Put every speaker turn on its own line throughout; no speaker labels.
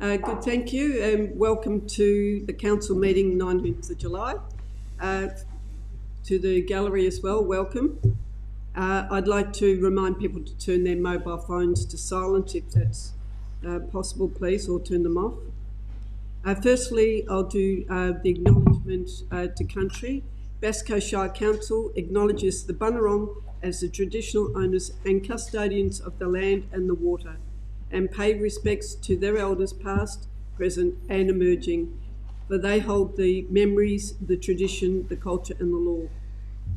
Good, thank you, and welcome to the council meeting 19th of July. To the gallery as well, welcome. I'd like to remind people to turn their mobile phones to silent if that's possible, please, or turn them off. Firstly, I'll do the acknowledgement to country. Bass Coast Shire Council acknowledges the Bunurong as the traditional owners and custodians of the land and the water, and pay respects to their elders past, present and emerging, for they hold the memories, the tradition, the culture and the law.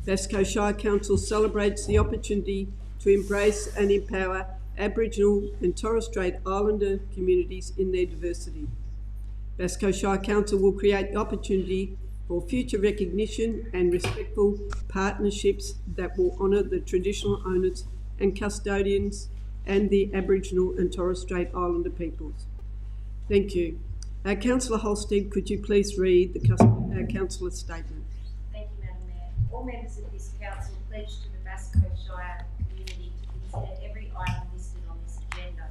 Bass Coast Shire Council celebrates the opportunity to embrace and empower Aboriginal and Torres Strait Islander communities in their diversity. Bass Coast Shire Council will create the opportunity for future recognition and respectful partnerships that will honour the traditional owners and custodians and the Aboriginal and Torres Strait Islander peoples. Thank you. Councillor Holstead, could you please read the councillor's statement?
Thank you, Madam Mayor. All members of this council pledge to the Bass Coast Shire community to consider every item listed on this agenda,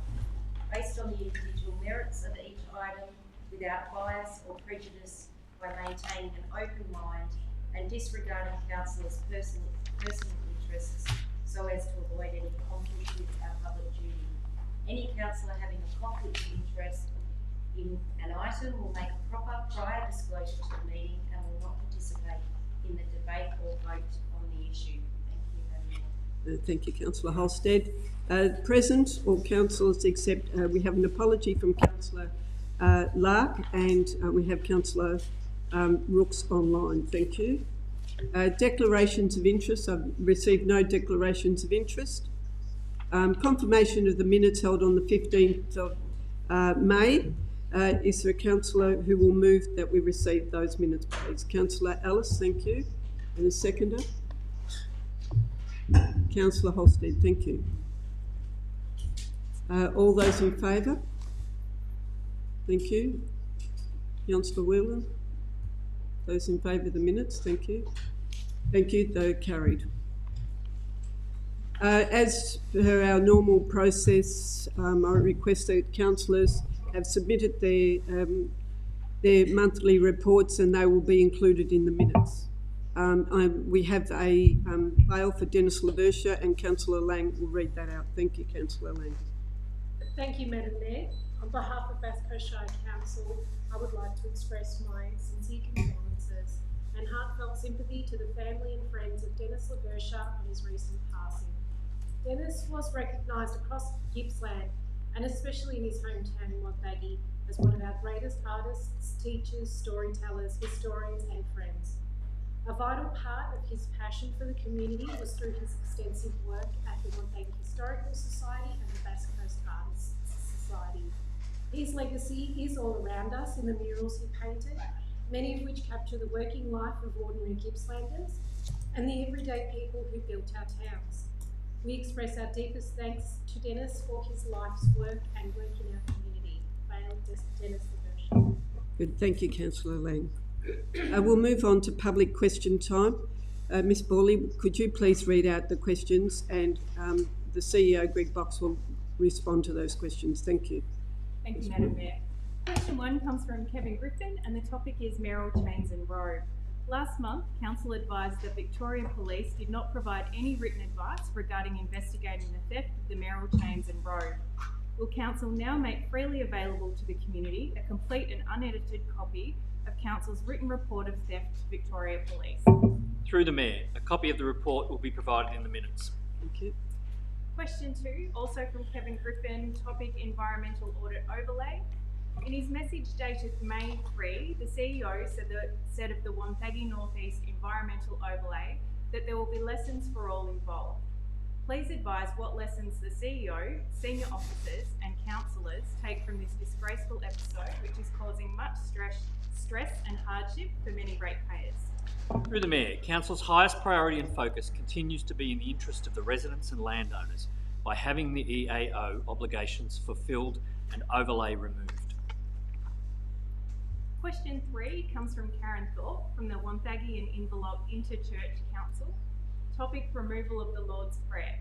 based on the individual merits of each item, without bias or prejudice, by maintaining an open mind and disregarding councillors' personal interests, so as to avoid any conflict with our public duty. Any councillor having a conflict of interest in an item will make a proper prior disclosure to the meeting and will not participate in the debate or vote on the issue. Thank you, Madam Mayor.
Thank you, Councillor Holstead. Present, all councillors except we have an apology from Councillor Lark, and we have Councillor Rooks online. Thank you. Declarations of interest. I've received no declarations of interest. Confirmation of the minutes held on the 15th of May. Is there a councillor who will move that we receive those minutes, please? Councillor Ellis, thank you. And a seconder? Councillor Holstead, thank you. All those in favour? Thank you. Councillor Whelan? Those in favour of the minutes, thank you. Thank you, they're carried. As per our normal process, I request that councillors have submitted their monthly reports and they will be included in the minutes. We have a file for Dennis Laversha, and Councillor Lang will read that out. Thank you, Councillor Lang.
Thank you, Madam Mayor. On behalf of Bass Coast Shire Council, I would like to express my sincere condolences and heartfelt sympathy to the family and friends of Dennis Laversha on his recent passing. Dennis was recognised across Gippsland, and especially in his hometown in Wonthaggi, as one of our greatest artists, teachers, storytellers, historians and friends. A vital part of his passion for the community was through his extensive work at the Wonthaggi Historical Society and the Bass Coast Artists Society. His legacy is all around us in the murals he painted, many of which capture the working life of ordinary Gippslanders and the everyday people who built our towns. We express our deepest thanks to Dennis for his life's work and work in our community. Dennis Laversha.
Good, thank you, Councillor Lang. We'll move on to public question time. Ms Borley, could you please read out the questions, and the CEO, Greg Box, will respond to those questions. Thank you.
Thank you, Madam Mayor. Question 1 comes from Kevin Griffin, and the topic is mayoral chains and robe. Last month, Council advised that Victoria Police did not provide any written advice regarding investigating the theft of the mayoral chains and robe. Will Council now make freely available to the community a complete and unedited copy of Council's written report of theft to Victoria Police?
Through the Mayor, a copy of the report will be provided in the minutes.
Thank you.
Question 2, also from Kevin Griffin, topic environmental audit overlay. In his message dated May 3, the CEO said of the Wonthaggi North East environmental overlay that there will be lessons for all involved. Please advise what lessons the CEO, senior officers and councillors take from this disgraceful episode, which is causing much stress and hardship for many ratepayers.
Through the Mayor, Council's highest priority and focus continues to be in the interest of the residents and landowners by having the EAO obligations fulfilled and overlay removed.
Question 3 comes from Karen Thorpe from the Wonthaggi and Inverloch Interchurch Council. Topic: removal of the Lord's Prayer.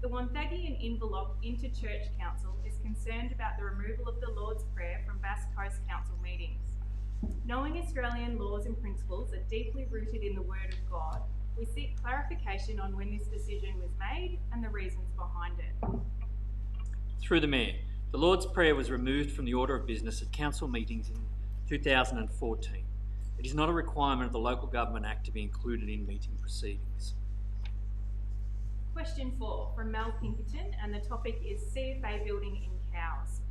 The Wonthaggi and Inverloch Inter-Church Council is concerned about the removal of the Lord's Prayer from Bass Coast Council meetings. Knowing Australian laws and principles are deeply rooted in the Word of God, we seek clarification on when this decision was made and the reasons behind it.
Through the Mayor, the Lord's Prayer was removed from the order of business at council meetings in 2014. It is not a requirement of the Local Government Act to be included in meeting proceedings.
Question 4 from Mel Pinkerton, and the topic is CFA building in Cowes.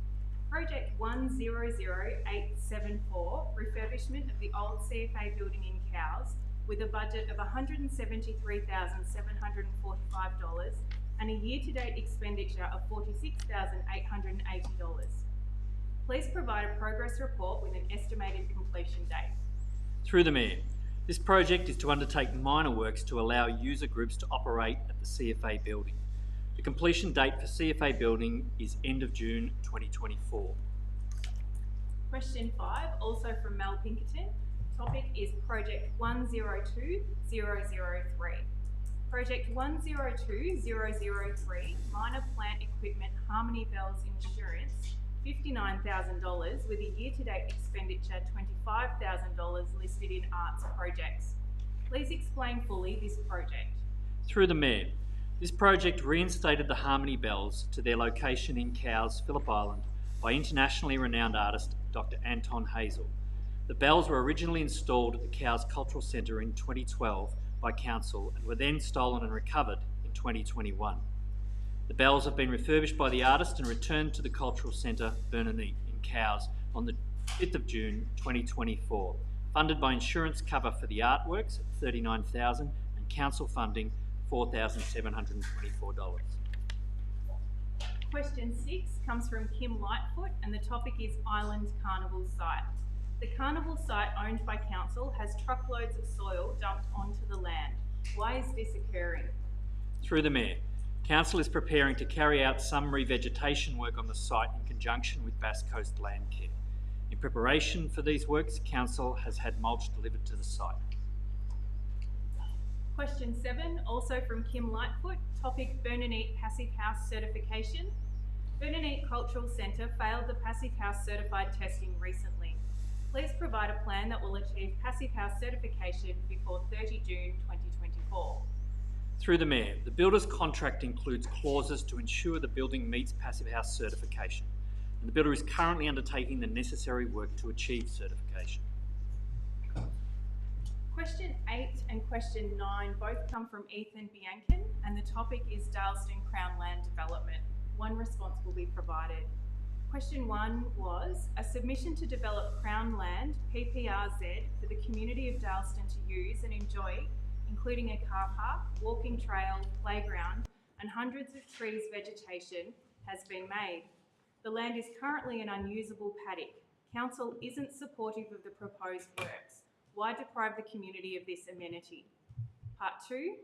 Project 100874, refurbishment of the old CFA building in Cowes with a budget of $173,745 and a year-to-date expenditure of $46,880. Please provide a progress report with an estimated completion date.
Through the Mayor, this project is to undertake minor works to allow user groups to operate at the CFA building. The completion date for CFA building is end of June 2024.
Question 5, also from Mel Pinkerton. Topic is Project 102003. Project 102003, minor plant equipment Harmony Bells Insurance, $59,000 with a year-to-date expenditure $25,000 listed in arts projects. Please explain fully this project.
Through the Mayor, this project reinstated the Harmony Bells to their location in Cowes, Phillip Island by internationally renowned artist Dr. Anton Hazel. The bells were originally installed at the Cowes Cultural Centre in 2012 by Council and were then stolen and recovered in 2021. The bells have been refurbished by the artist and returned to the Cultural Centre Bernanite in Cowes on the 5th of June 2024, funded by insurance cover for the artworks at $39,000 and council funding $4,724.
Question 6 comes from Kim Lightfoot, and the topic is Island Carnival Site. The carnival site owned by Council has truckloads of soil dumped onto the land. Why is this occurring?
Through the Mayor, Council is preparing to carry out some revegetation work on the site in conjunction with Bass Coast Landcare. In preparation for these works, Council has had mulch delivered to the site.
Question 7, also from Kim Lightfoot, topic Bernanite Passive House certification. Bernanite Cultural Centre failed the Passive House certified testing recently. Please provide a plan that will achieve Passive House certification before 30 June 2024.
Through the Mayor, the builder's contract includes clauses to ensure the building meets Passive House certification, and the builder is currently undertaking the necessary work to achieve certification.
Question 8 and question 9 both come from Ethan Biancan, and the topic is Darlston Crown Land Development. One response will be provided. Question 1 was a submission to develop Crown Land, PPRZ, for the community of Darlston to use and enjoy, including a car park, walking trail, playground, and hundreds of trees vegetation, has been made. The land is currently an unusable paddock. Council isn't supportive of the proposed works. Why deprive the community of this amenity? Part 2,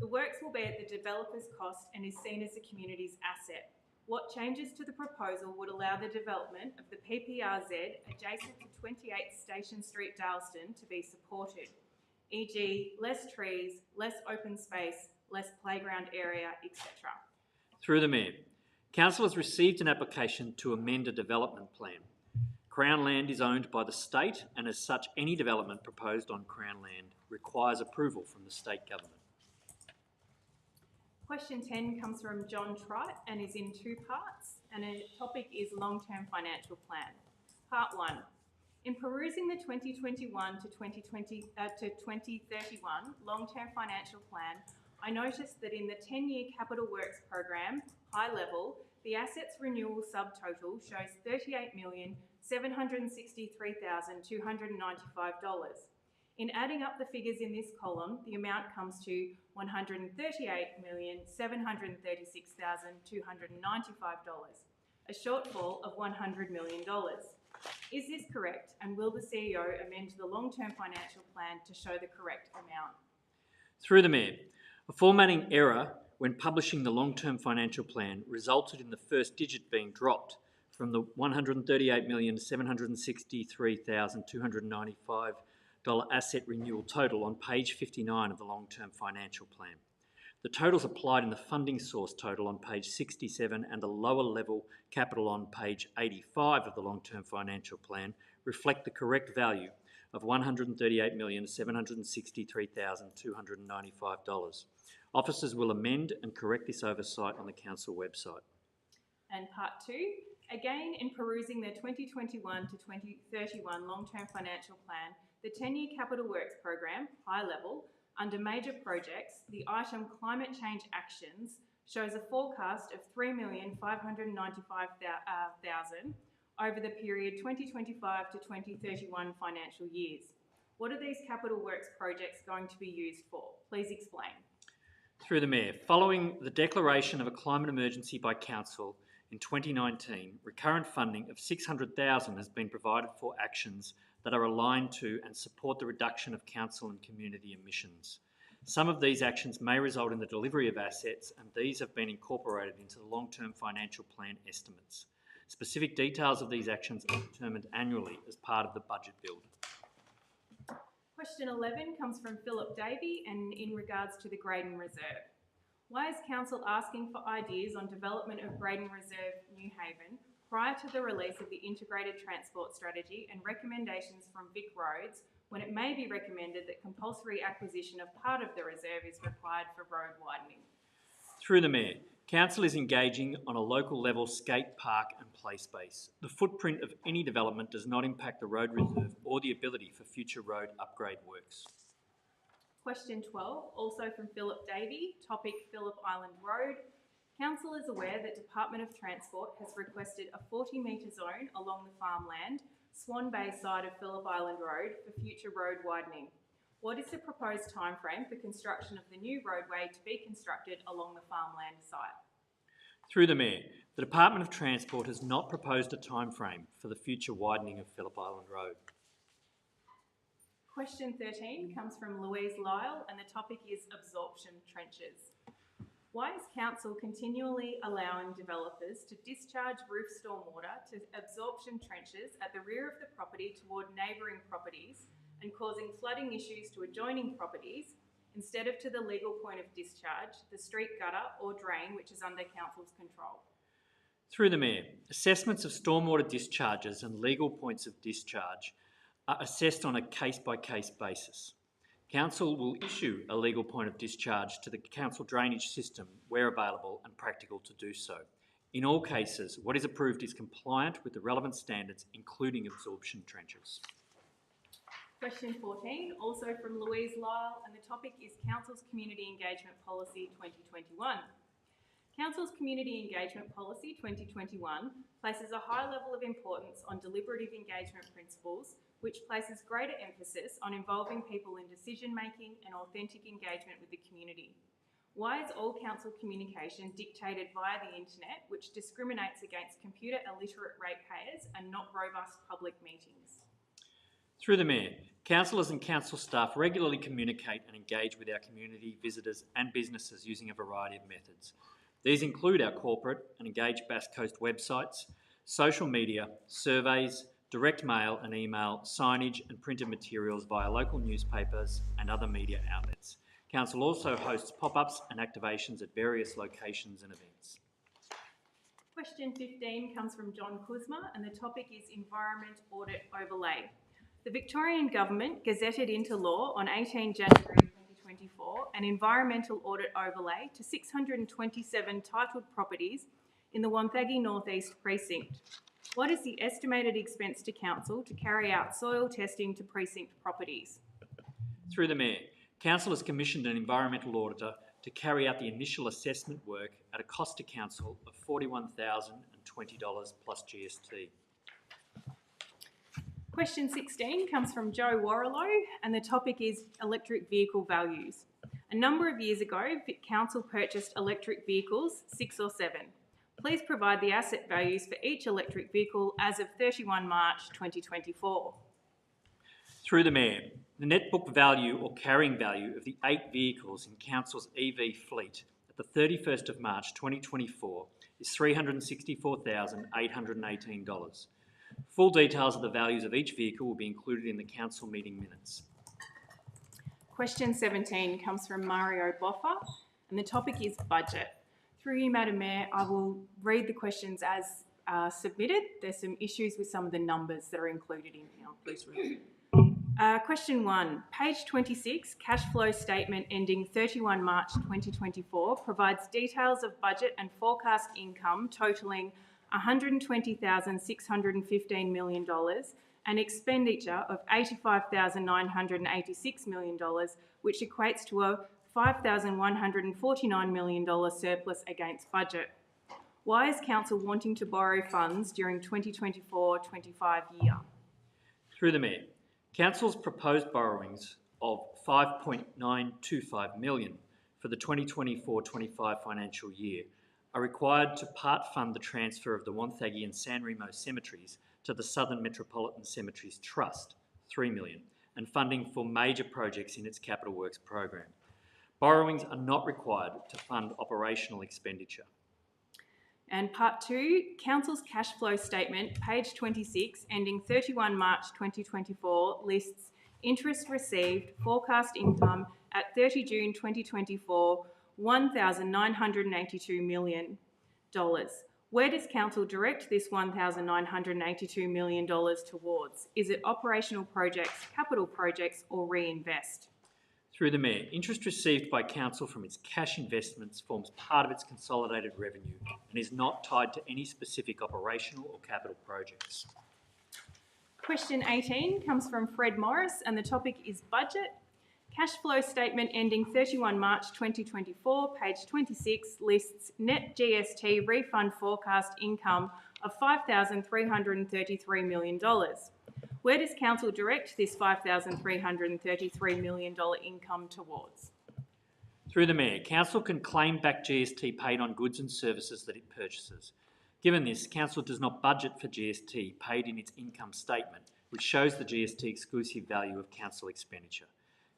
the works will be at the developer's cost and is seen as the community's asset. What changes to the proposal would allow the development of the PPRZ adjacent to 28 Station Street, Darlston to be supported, e.g. less trees, less open space, less playground area, etc.
Through the Mayor, Council has received an application to amend a development plan. Crown Land is owned by the state, and as such, any development proposed on Crown Land requires approval from the state government.
Question 10 comes from John Trott and is in 2 parts, and the topic is long-term financial plan. Part 1. In perusing the 2021 to 2031 long-term financial plan, I noticed that in the 10-year capital works program, high level, the assets renewal subtotal shows $38,763,295. In adding up the figures in this column, the amount comes to $138,736,295, a shortfall of $100 million. Is this correct, and will the CEO amend the long-term financial plan to show the correct amount?
Through the Mayor, a formatting error when publishing the long-term financial plan resulted in the first digit being dropped from the $138,763,295 asset renewal total on page 59 of the long-term financial plan. The totals applied in the funding source total on page 67 and the lower level capital on page 85 of the long-term financial plan reflect the correct value of $138,763,295. Officers will amend and correct this oversight on the council website.
And part 2, again in perusing the 2021 to 2031 long-term financial plan, the 10-year capital works program, high level, under major projects, the item climate change actions shows a forecast of $3,595,000 over the period 2025 to 2031 financial years. What are these capital works projects going to be used for? Please explain.
Through the Mayor, following the declaration of a climate emergency by Council in 2019, recurrent funding of $600,000 has been provided for actions that are aligned to and support the reduction of council and community emissions. Some of these actions may result in the delivery of assets, and these have been incorporated into the long-term financial plan estimates. Specific details of these actions are determined annually as part of the budget build.
Question 11 comes from Philip Davey and in regards to the Graydon Reserve. Why is Council asking for ideas on development of Graydon Reserve, New Haven, prior to the release of the Integrated Transport Strategy and recommendations from Vic Roads, when it may be recommended that compulsory acquisition of part of the reserve is required for road widening?
Through the Mayor, Council is engaging on a local level skate park and play space. The footprint of any development does not impact the road reserve or the ability for future road upgrade works.
Question 12, also from Philip Davey, topic Phillip Island Road. Council is aware that Department of Transport has requested a 40-metre zone along the farmland, Swan Bay side of Phillip Island Road for future road widening. What is the proposed timeframe for construction of the new roadway to be constructed along the farmland site?
Through the Mayor, the Department of Transport has not proposed a timeframe for the future widening of Phillip Island Road.
Question 13 comes from Louise Lyle and the topic is absorption trenches. Why is Council continually allowing developers to discharge roof stormwater to absorption trenches at the rear of the property toward neighbouring properties and causing flooding issues to adjoining properties instead of to the legal point of discharge, the street gutter or drain which is under Council's control?
Through the Mayor, assessments of stormwater discharges and legal points of discharge are assessed on a case-by-case basis. Council will issue a legal point of discharge to the council drainage system where available and practical to do so. In all cases, what is approved is compliant with the relevant standards, including absorption trenches.
Question 14, also from Louise Lyle, and the topic is Council's Community Engagement Policy 2021. Council's Community Engagement Policy 2021 places a high level of importance on deliberative engagement principles, which places greater emphasis on involving people in decision-making and authentic engagement with the community. Why is all council communication dictated via the internet, which discriminates against computer illiterate ratepayers and not robust public meetings?
Through the Mayor, councillors and council staff regularly communicate and engage with our community, visitors and businesses using a variety of methods. These include our corporate and Engage Bass Coast websites, social media, surveys, direct mail and email, signage and printed materials via local newspapers and other media outlets. Council also hosts pop-ups and activations at various locations and events.
Question 15 comes from John Kuzma and the topic is Environment Audit Overlay. The Victorian Government gazetted into law on 18 January 2024 an environmental audit overlay to 627 titled properties in the Wonthaggi North East precinct. What is the estimated expense to Council to carry out soil testing to precinct properties?
Through the Mayor, Council has commissioned an environmental auditor to carry out the initial assessment work at a cost to Council of $41,020 plus GST.
Question 16 comes from Joe Warrilow and the topic is electric vehicle values. A number of years ago, Council purchased electric vehicles, 6 or 7. Please provide the asset values for each electric vehicle as of 31 March 2024.
Through the Mayor, the net book value or carrying value of the 8 vehicles in Council's EV fleet at the 31st of March 2024 is $364,818. Full details of the values of each vehicle will be included in the Council meeting minutes.
Question 17 comes from Mario Boffa and the topic is budget. Through you, Madam Mayor, I will read the questions as submitted. There's some issues with some of the numbers that are included in here.
Please read.
Question 1, page 26, cash flow statement ending 31 March 2024 provides details of budget and forecast income totalling $120,615 million and expenditure of $85,986 million, which equates to a $5,149 million surplus against budget. Why is Council wanting to borrow funds during 2024-25 year?
Through the Mayor, Council's proposed borrowings of $5.925 million for the 2024-25 financial year are required to part fund the transfer of the Wonthaggi and San Remo cemeteries to the Southern Metropolitan Cemeteries Trust, $3 million, and funding for major projects in its capital works program. Borrowings are not required to fund operational expenditure.
And part 2, Council's cash flow statement, page 26, ending 31 March 2024, lists interest received, forecast income at 30 June 2024, $1,982 million. Where does Council direct this $1,982 million towards? Is it operational projects, capital projects, or reinvest?
Through the Mayor, interest received by Council from its cash investments forms part of its consolidated revenue and is not tied to any specific operational or capital projects.
Question 18 comes from Fred Morris and the topic is budget. Cash flow statement ending 31 March 2024, page 26, lists net GST refund forecast income of $5,333 million. Where does Council direct this $5,333 million income towards?
Through the Mayor, Council can claim back GST paid on goods and services that it purchases. Given this, Council does not budget for GST paid in its income statement, which shows the GST exclusive value of Council expenditure.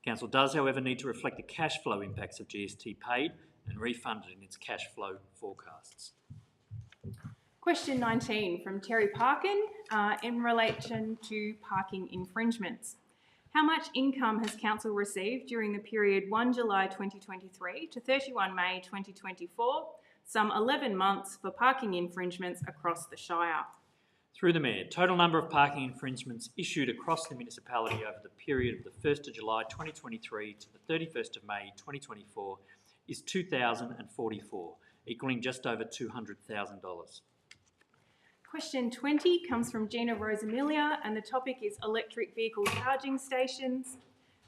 Council does, however, need to reflect the cash flow impacts of GST paid and refunded in its cash flow forecasts.
Question 19 from Terry Parkin in relation to parking infringements. How much income has Council received during the period 1 July 2023 to 31 May 2024, some 11 months for parking infringements across the Shire?
Through the Mayor, total number of parking infringements issued across the municipality over the period of the 1st of July 2023 to the 31st of May 2024 is 2,044, equalling just over $200,000.
Question 20 comes from Gina Rosamilia and the topic is electric vehicle charging stations.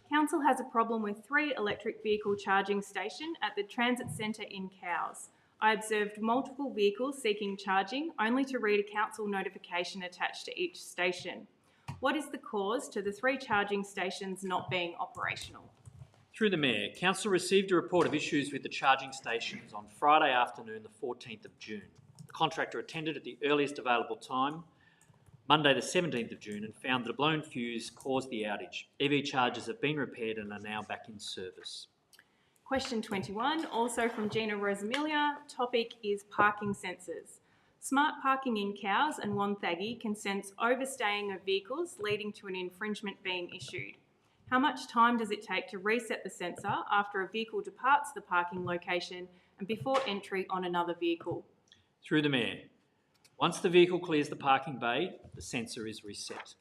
Council has a problem with 3 electric vehicle charging stations at the Transit Centre in Cowes. I observed multiple vehicles seeking charging only to read a Council notification attached to each station. What is the cause to the 3 charging stations not being operational?
Through the Mayor, Council received a report of issues with the charging stations on Friday afternoon, the 14th of June. The contractor attended at the earliest available time, Monday the 17th of June, and found that a blown fuse caused the outage. EV chargers have been repaired and are now back in service.
Question 21, also from Gina Rosamilia, topic is parking sensors. Smart Parking in Cowes and Wonthaggi can sense overstaying of vehicles leading to an infringement being issued. How much time does it take to reset the sensor after a vehicle departs the parking location and before entry on another vehicle?
Through the Mayor, once the vehicle clears the parking bay, the sensor is reset.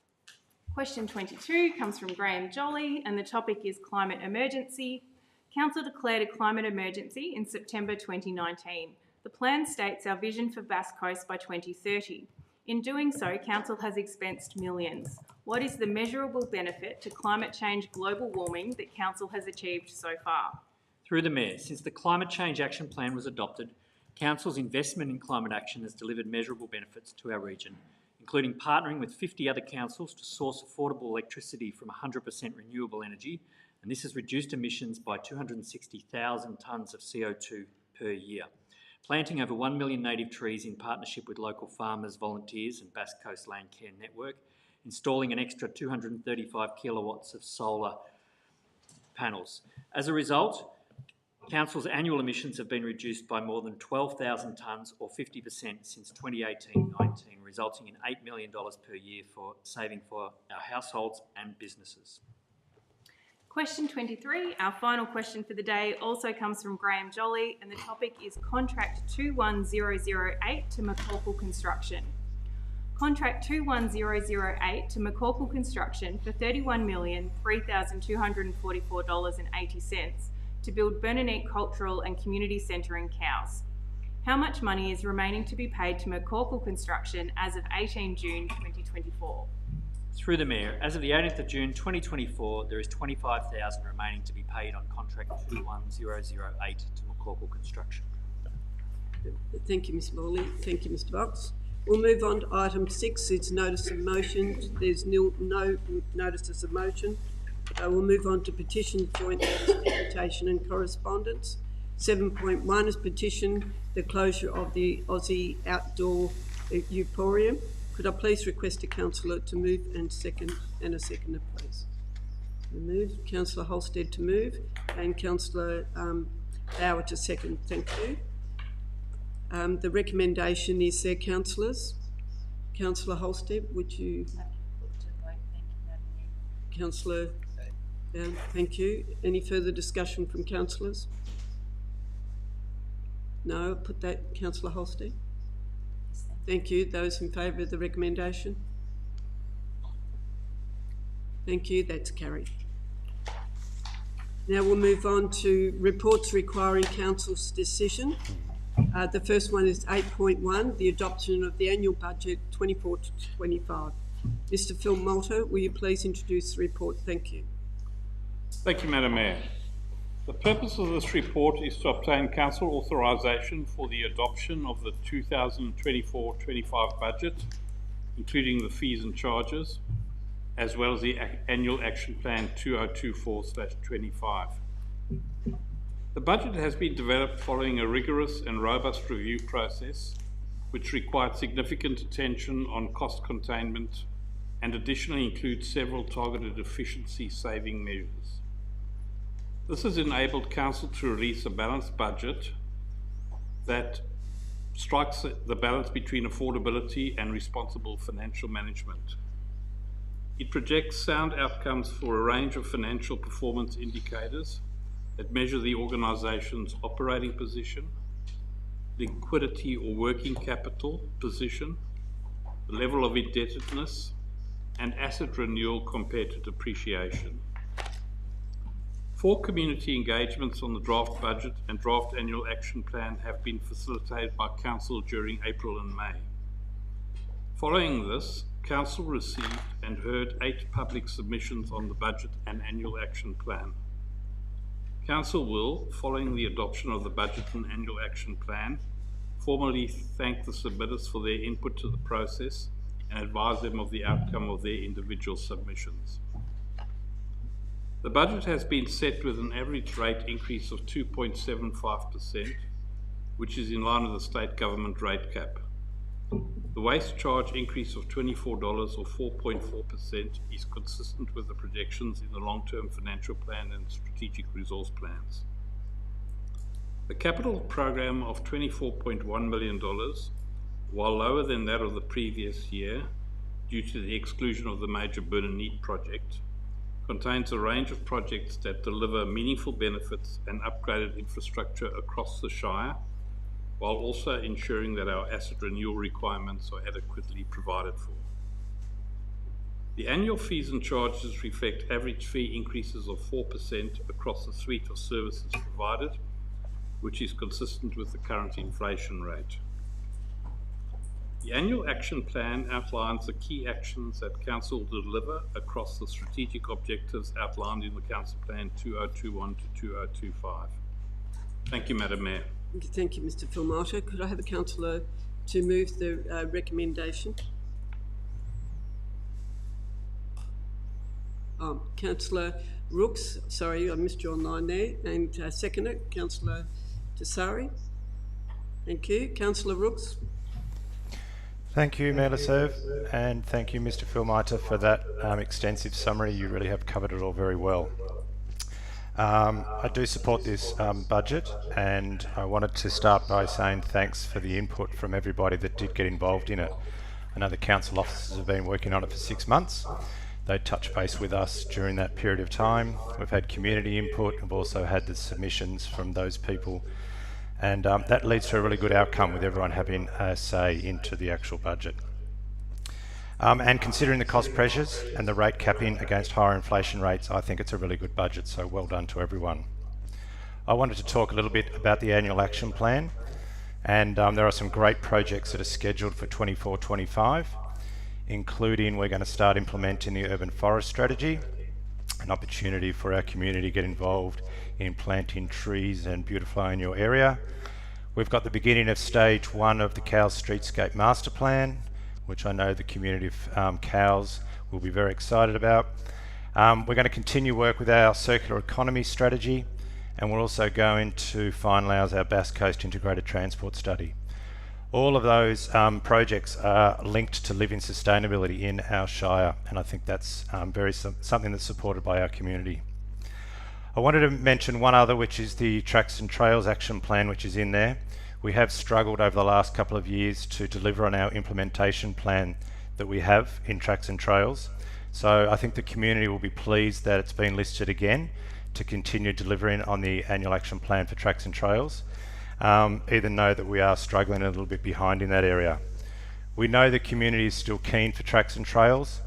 Question 22 comes from Graham Jolly and the topic is climate emergency. Council declared a climate emergency in September 2019. The plan states our vision for Bass Coast by 2030. In doing so, Council has expensed millions. What is the measurable benefit to climate change global warming that Council has achieved so far?
Through the Mayor, since the Climate Change Action Plan was adopted, Council's investment in climate action has delivered measurable benefits to our region, including partnering with 50 other councils to source affordable electricity from 100% renewable energy, and this has reduced emissions by 260,000 tonnes of CO2 per year. Planting over 1 million native trees in partnership with local farmers, volunteers and Bass Coast Land Care Network, installing an extra 235 kilowatts of solar panels. As a result, Council's annual emissions have been reduced by more than 12,000 tonnes or 50% since 2018-19, resulting in $8 million per year for saving for our households and businesses.
Question 23, our final question for the day, also comes from Graham Jolly, and the topic is Contract 21008 to McCorkle Construction. Contract 21008 to McCorkle Construction for $31,003,244.80 to build Bernanite Cultural and Community Centre in Cowes. How much money is remaining to be paid to McCorkle Construction as of 18 June 2024?
Through the Mayor, as of the 18th of June 2024, there is $25,000 remaining to be paid on contract 21008 to McCorkle Construction.
Thank you, Ms Morley. Thank you, Mr Box. We'll move on to item 6, it's notice of motion. There's no notices of motion. We'll move on to petition, joint deputation and correspondence. 7.1 is petition, the closure of the Aussie Outdoor Emporium. Could I please request a councillor to move and a seconder, please? Move. Councillor Holstead to move and Councillor Bauer to second. Thank you. The recommendation is there, councillors. Councillor Holstead, would you? Councillor Bauer, thank you. Any further discussion from councillors? No, I'll put that. Councillor Holstead. Thank you. Those in favour of the recommendation? Thank you. That's carried. Now we'll move on to reports requiring council's decision. The first one is 8.1, the adoption of the annual budget 24 to 25. Mr Phil Malta, will you please introduce the report? Thank you.
Thank you, Madam Mayor. The purpose of this report is to obtain council authorisation for the adoption of the 2024-25 budget, including the fees and charges, as well as the annual action plan 2024/25. The budget has been developed following a rigorous and robust review process, which required significant attention on cost containment and additionally includes several targeted efficiency saving measures. This has enabled Council to release a balanced budget that strikes the balance between affordability and responsible financial management. It projects sound outcomes for a range of financial performance indicators that measure the organisation's operating position, liquidity or working capital position, the level of indebtedness, and asset renewal compared to depreciation. 4 community engagements on the draft budget and draft annual action plan have been facilitated by Council during April and May. Following this, Council received and heard 8 public submissions on the budget and annual action plan. Council will, following the adoption of the budget and annual action plan, formally thank the submitters for their input to the process and advise them of the outcome of their individual submissions. The budget has been set with an average rate increase of 2.75%, which is in line with the state government rate cap. The waste charge increase of $24 or 4.4% is consistent with the projections in the long-term financial plan and strategic resource plans. The capital program of $24.1 million, while lower than that of the previous year due to the exclusion of the major Bernanite project, contains a range of projects that deliver meaningful benefits and upgraded infrastructure across the Shire, while also ensuring that our asset renewal requirements are adequately provided for. The annual fees and charges reflect average fee increases of 4% across the suite of services provided, which is consistent with the current inflation rate. The annual action plan outlines the key actions that Council will deliver across the strategic objectives outlined in the Council Plan 2021 to 2025. Thank you, Madam Mayor.
Thank you, Mr Phil Malta. Could I have a councillor to move the recommendation? Councillor Rooks, sorry, I missed you online there, and seconder, Councillor Tessari. Thank you. Councillor Rooks.
Thank you, Mayor Lasserve, and thank you, Mr Phil Malta, for that extensive summary. You really have covered it all very well. I do support this budget, and I wanted to start by saying thanks for the input from everybody that did get involved in it. I know the council officers have been working on it for 6 months. They touched base with us during that period of time. We've had community input. We've also had the submissions from those people. And that leads to a really good outcome with everyone having a say into the actual budget. And considering the cost pressures and the rate capping against higher inflation rates, I think it's a really good budget, so well done to everyone. I wanted to talk a little bit about the annual action plan, and there are some great projects that are scheduled for 24-25, including we're going to start implementing the urban forest strategy, an opportunity for our community to get involved in planting trees and beautifying your area. We've got the beginning of stage 1 of the Cowes Streetscape Master Plan, which I know the community of Cowes will be very excited about. We're going to continue work with our circular economy strategy, and we're also going to finalise our Bass Coast Integrated Transport Study. All of those projects are linked to living sustainability in our Shire, and I think that's something that's supported by our community. I wanted to mention one other, which is the Tracks and Trails Action Plan, which is in there. We have struggled over the last couple of years to deliver on our implementation plan that we have in Tracks and Trails. So I think the community will be pleased that it's been listed again to continue delivering on the annual action plan for Tracks and Trails, even though that we are struggling a little bit behind in that area. We know the community is still keen for Tracks and Trails.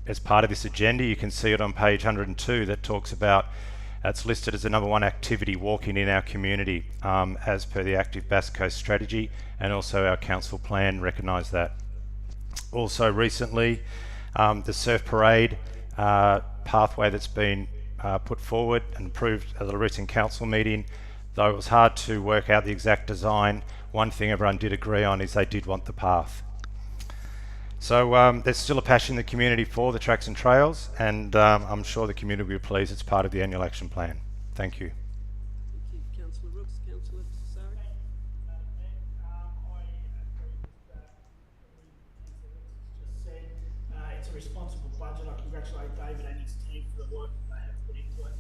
As part of this agenda, you can see it on page 102 that talks about it's listed as the #1 activity, walking in our community, as per the Active Bass Coast strategy, and also our council plan recognise that. Also recently, the Surf Parade pathway that's been put forward and approved at the recent council meeting, though it was hard to work out the exact design, one thing everyone did agree on is they did want the path. So there's still a passion in the community for the Tracks and Trails, and I'm sure the community will be pleased it's part of the annual action plan. Thank you.
Thank you, Councillor Rooks. Councillor Tesari.
It's a responsible budget. I congratulate David and his team for the work that they have put into it.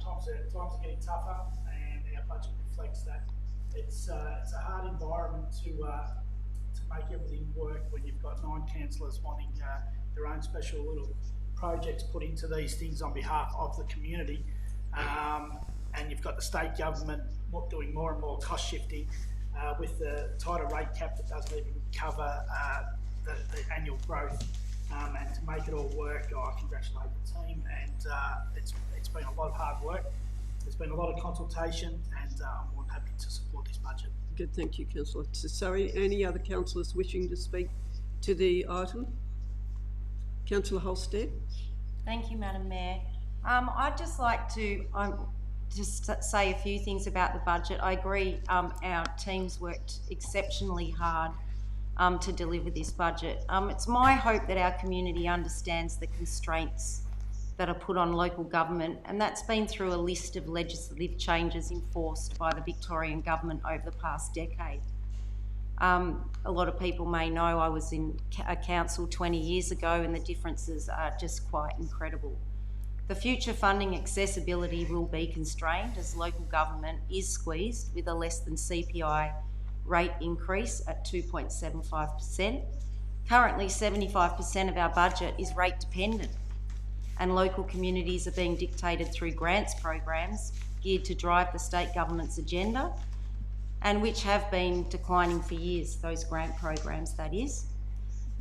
Times are getting tougher, and our budget reflects that. It's a hard environment to make everything work when you've got 9 councillors wanting their own special little projects put into these things on behalf of the community, and you've got the state government doing more and more cost shifting with the tighter rate cap that doesn't even cover the annual growth, and to make it all work, I congratulate the team, and it's been a lot of hard work. There's been a lot of consultation, and I'm more than happy to support this budget.
Good, thank you, Councillor Tesari. Any other councillors wishing to speak to the item? Councillor Holstead.
Thank you, Madam Mayor. I'd just like to just say a few things about the budget. I agree our teams worked exceptionally hard to deliver this budget. It's my hope that our community understands the constraints that are put on local government, and that's been through a list of legislative changes enforced by the Victorian government over the past decade. A lot of people may know I was in a council 20 years ago, and the differences are just quite incredible. The future funding accessibility will be constrained as local government is squeezed with a less than CPI rate increase at 2.75%. Currently, 75% of our budget is rate dependent, and local communities are being dictated through grants programs geared to drive the state government's agenda, and which have been declining for years, those grant programs, that is.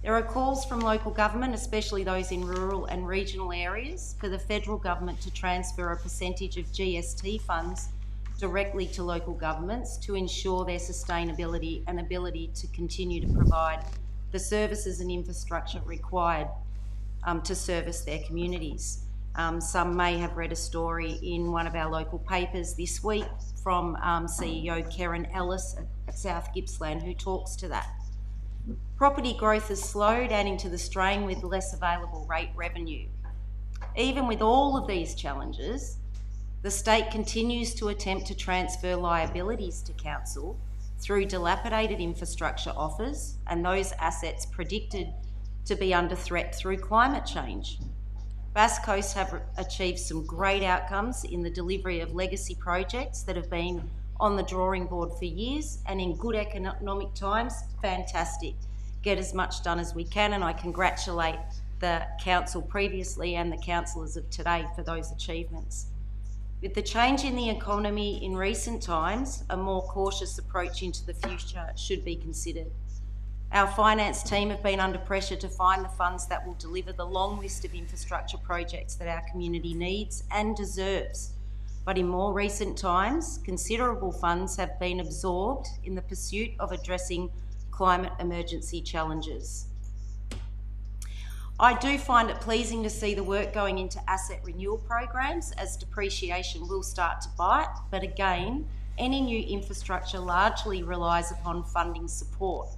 There are calls from local government, especially those in rural and regional areas, for the federal government to transfer a percentage of GST funds directly to local governments to ensure their sustainability and ability to continue to provide the services and infrastructure required to service their communities. Some may have read a story in one of our local papers this week from CEO Karen Ellis at South Gippsland, who talks to that. Property growth has slowed, adding to the strain with less available rate revenue. Even with all of these challenges, the state continues to attempt to transfer liabilities to council through dilapidated infrastructure offers and those assets predicted to be under threat through climate change. Bass Coast have achieved some great outcomes in the delivery of legacy projects that have been on the drawing board for years, and in good economic times, fantastic. Get as much done as we can, and I congratulate the council previously and the councillors of today for those achievements. With the change in the economy in recent times, a more cautious approach into the future should be considered. Our finance team have been under pressure to find the funds that will deliver the long list of infrastructure projects that our community needs and deserves. But in more recent times, considerable funds have been absorbed in the pursuit of addressing climate emergency challenges. I do find it pleasing to see the work going into asset renewal programs, as depreciation will start to bite, but again, any new infrastructure largely relies upon funding support.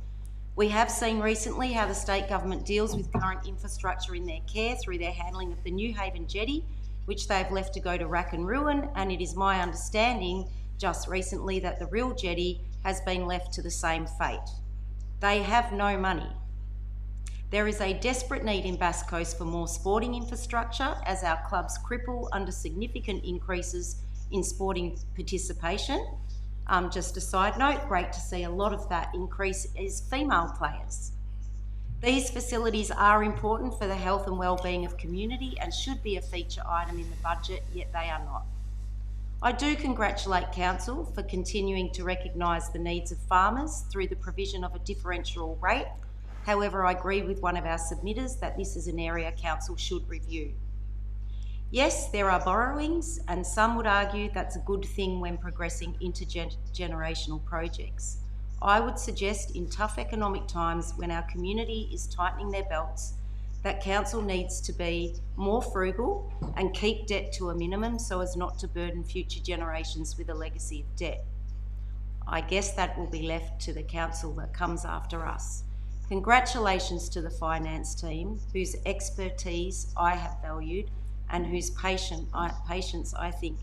We have seen recently how the state government deals with current infrastructure in their care through their handling of the Newhaven jetty, which they've left to go to rack and ruin, and it is my understanding just recently that the real jetty has been left to the same fate. They have no money. There is a desperate need in Bass Coast for more sporting infrastructure as our clubs cripple under significant increases in sporting participation. Just a side note, great to see a lot of that increase is female players. These facilities are important for the health and wellbeing of community and should be a feature item in the budget, yet they are not. I do congratulate Council for continuing to recognise the needs of farmers through the provision of a differential rate. However, I agree with one of our submitters that this is an area Council should review. Yes, there are borrowings, and some would argue that's a good thing when progressing intergenerational projects. I would suggest in tough economic times when our community is tightening their belts that Council needs to be more frugal and keep debt to a minimum so as not to burden future generations with a legacy of debt. I guess that will be left to the Council that comes after us. Congratulations to the finance team, whose expertise I have valued and whose patience I think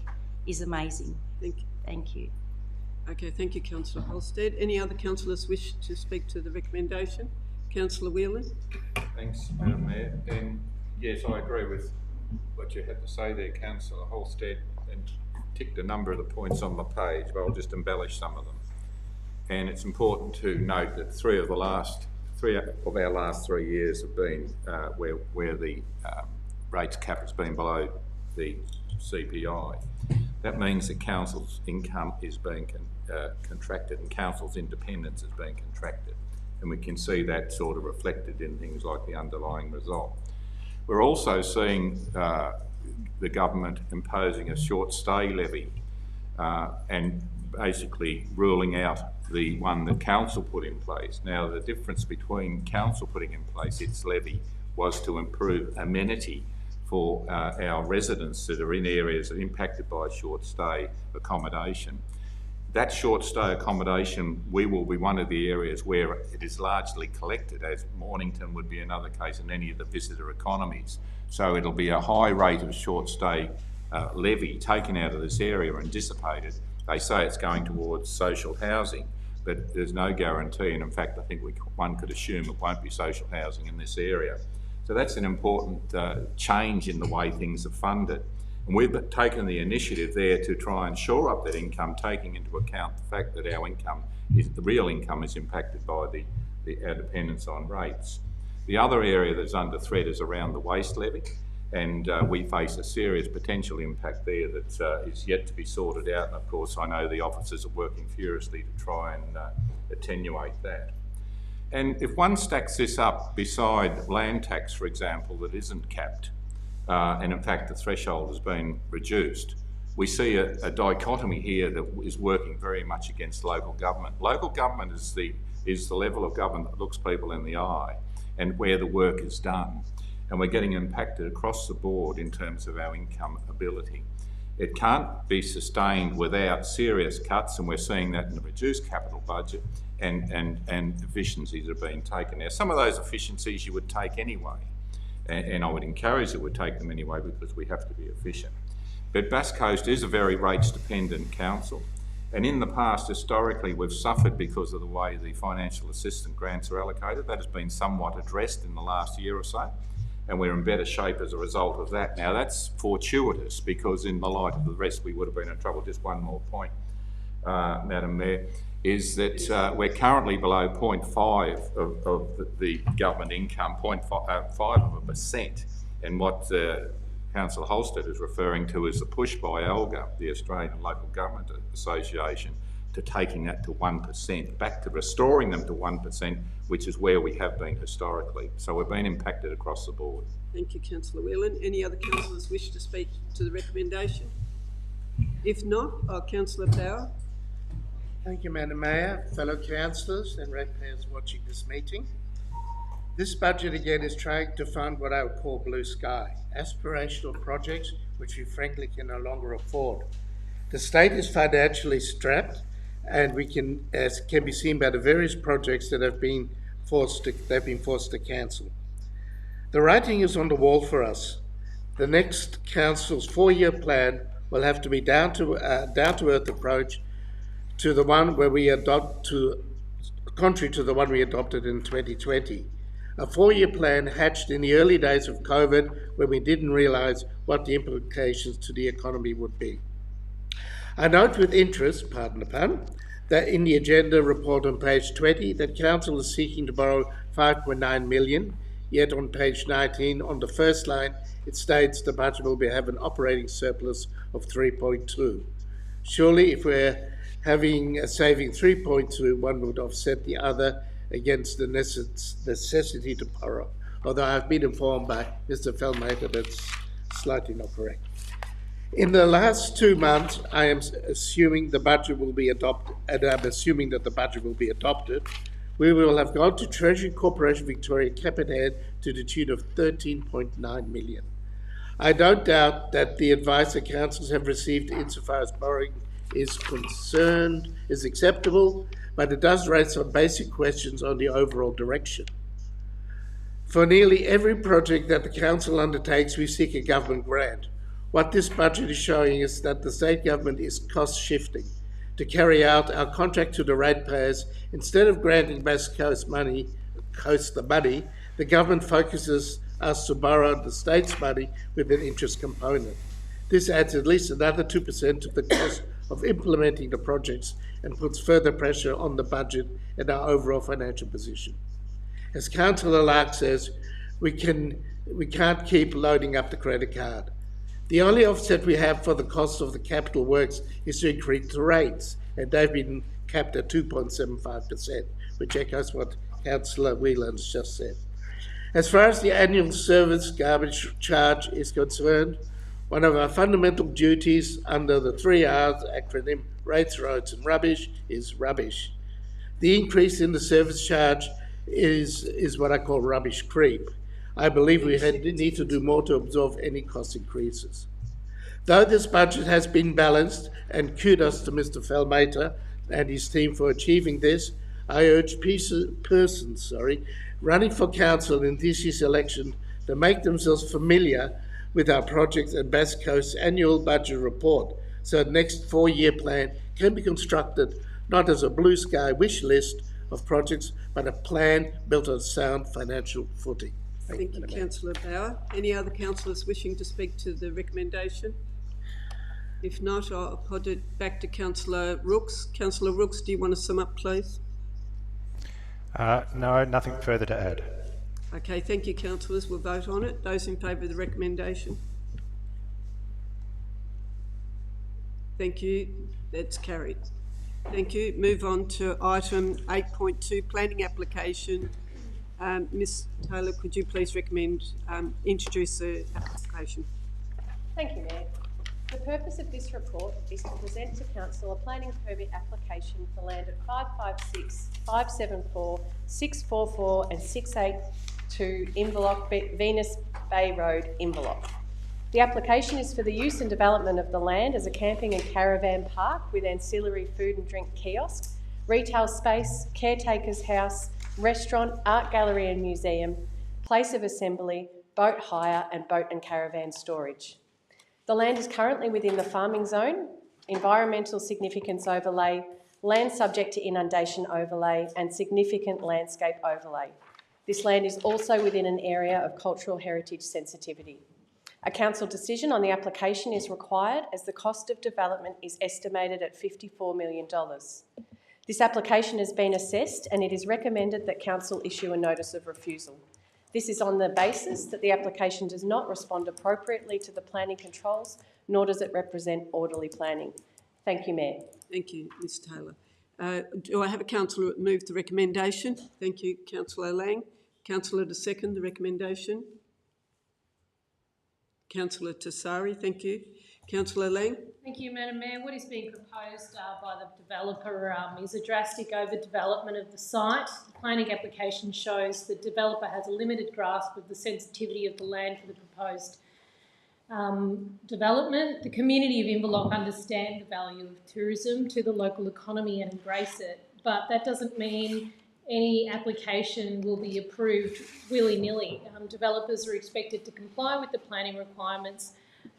is amazing.
Thank you.
Thank you.
Okay, thank you, Councillor Halstead. Any other councillors wish to speak to the recommendation? Councillor Whelan?
Thanks, Madam Mayor. And yes, I agree with what you had to say there, Councillor Halstead, and ticked a number of the points on the page, but I'll just embellish some of them. And it's important to note that three of our last 3 years have been where the rates cap has been below the CPI. That means that council's income is being contracted and council's independence is being contracted. And we can see that sort of reflected in things like the underlying result. We're also seeing the government imposing a short stay levy and basically ruling out the one that council put in place. Now, the difference between council putting in place its levy was to improve amenity for our residents that are in areas that are impacted by short stay accommodation. That short stay accommodation, we will be one of the areas where it is largely collected, as Mornington would be another case in any of the visitor economies. So it'll be a high rate of short stay levy taken out of this area and dissipated. They say it's going towards social housing, but there's no guarantee, and in fact I think one could assume it won't be social housing in this area. So that's an important change in the way things are funded. And we've taken the initiative there to try and shore up that income, taking into account the fact that our income, the real income, is impacted by our dependence on rates. The other area that's under threat is around the waste levy, and we face a serious potential impact there that is yet to be sorted out. And of course, I know the officers are working furiously to try and attenuate that. And if one stacks this up beside land tax, for example, that isn't capped, and in fact the threshold has been reduced, we see a dichotomy here that is working very much against local government. Local government is the level of government that looks people in the eye and where the work is done. And we're getting impacted across the board in terms of our income ability. It can't be sustained without serious cuts, and we're seeing that in the reduced capital budget and efficiencies are being taken. Now, some of those efficiencies you would take anyway, and I would encourage that we take them anyway because we have to be efficient. But Bass Coast is a very rates-dependent council, and in the past, historically, we've suffered because of the way the financial assistance grants are allocated. That has been somewhat addressed in the last year or so, and we're in better shape as a result of that. Now, that's fortuitous because in the light of the rest, we would have been in trouble. Just one more point. Madam Mayor, is that we're currently below 0.5 of the government income, 0.5%. And what Councillor Holstead is referring to is the push by ALGA, the Australian Local Government Association, to taking that to 1%, back to restoring them to 1%, which is where we have been historically. So we've been impacted across the board.
Thank you, Councillor Whelan. Any other councillors wish to speak to the recommendation? If not, Councillor Bauer.
Thank you, Madam Mayor, fellow councillors and ratepayers watching this meeting. This budget again is trying to fund what I would call blue sky, aspirational projects which we frankly can no longer afford. The state is financially strapped, and we can, as can be seen by the various projects that they've been forced to cancel. The writing is on the wall for us. The next council's 4-year plan will have to be down to earth approach to the one where we contrary to the one we adopted in 2020. A 4-year plan hatched in the early days of COVID, when we didn't realise what the implications to the economy would be. I note with interest, pardon the pun, that in the agenda report on page 20 that Council is seeking to borrow 5.9 million, yet on page 19 on the first line it states the budget will have an operating surplus of 3.2. Surely if we're saving 3.2, one would offset the other against the necessity to borrow. Although I've been informed by Mr. Fellmater that's slightly not correct. In the last 2 months, I am assuming the budget will be adopted, and I'm assuming that the budget will be adopted. We will have gone to Treasury Corporation Victoria cap in hand to the tune of 13.9 million. I don't doubt that the advice that councils have received insofar as borrowing is acceptable, but it does raise some basic questions on the overall direction. For nearly every project that the council undertakes, we seek a government grant. What this budget is showing is that the state government is cost shifting. To carry out our contract to the ratepayers, instead of granting West Coast the money, the government focuses us to borrow the state's money with an interest component. This adds at least another 2% to the cost of implementing the projects and puts further pressure on the budget and our overall financial position. As Councillor Lark says, we can't keep loading up the credit card. The only offset we have for the cost of the capital works is to increase the rates, and they've been capped at 2.75%, which echoes what Councillor Whelan has just said. As far as the annual service garbage charge is concerned, one of our fundamental duties under the 3Rs acronym, rates, roads and rubbish, is rubbish. The increase in the service charge is what I call rubbish creep. I believe we need to do more to absorb any cost increases. Though this budget has been balanced, and kudos to Mr. Fellmater and his team for achieving this, I urge persons running for council in this year's election to make themselves familiar with our projects and West Coast's annual budget report, so the next 4-year plan can be constructed not as a blue sky wish list of projects, but a plan built on sound financial footing.
Thank you, Councillor Bauer. Any other councillors wishing to speak to the recommendation? If not, I'll put it back to Councillor Rooks. Councillor Rooks, do you want to sum up, please?
No, nothing further to add.
Okay, thank you, councillors. We'll vote on it. Those in favour of the recommendation? Thank you. That's carried. Thank you. Move on to item 8.2, planning application. Ms Taylor, could you please introduce the application?
Thank you, Mayor. The purpose of this report is to present to Council a planning permit application for land at 556, 574, 644 and 682 Inverloch, Venus Bay Road, Inverloch. The application is for the use and development of the land as a camping and caravan park with ancillary food and drink kiosks, retail space, caretaker's house, restaurant, art gallery and museum, place of assembly, boat hire and boat and caravan storage. The land is currently within the farming zone, environmental significance overlay, land subject to inundation overlay and significant landscape overlay. This land is also within an area of cultural heritage sensitivity. A council decision on the application is required as the cost of development is estimated at $54 million. This application has been assessed and it is recommended that council issue a notice of refusal. This is on the basis that the application does not respond appropriately to the planning controls, nor does it represent orderly planning. Thank you, Mayor.
Thank you, Ms Taylor. Do I have a councillor that move the recommendation? Thank you, Councillor Lang. Councillor to second the recommendation. Councillor Tassari, thank you. Councillor Lang.
Thank you, Madam Mayor. What is being proposed by the developer is a drastic overdevelopment of the site. The planning application shows the developer has a limited grasp of the sensitivity of the land for the proposed development. The community of Inverloch understand the value of tourism to the local economy and embrace it, but that doesn't mean any application will be approved willy-nilly. Developers are expected to comply with the planning requirements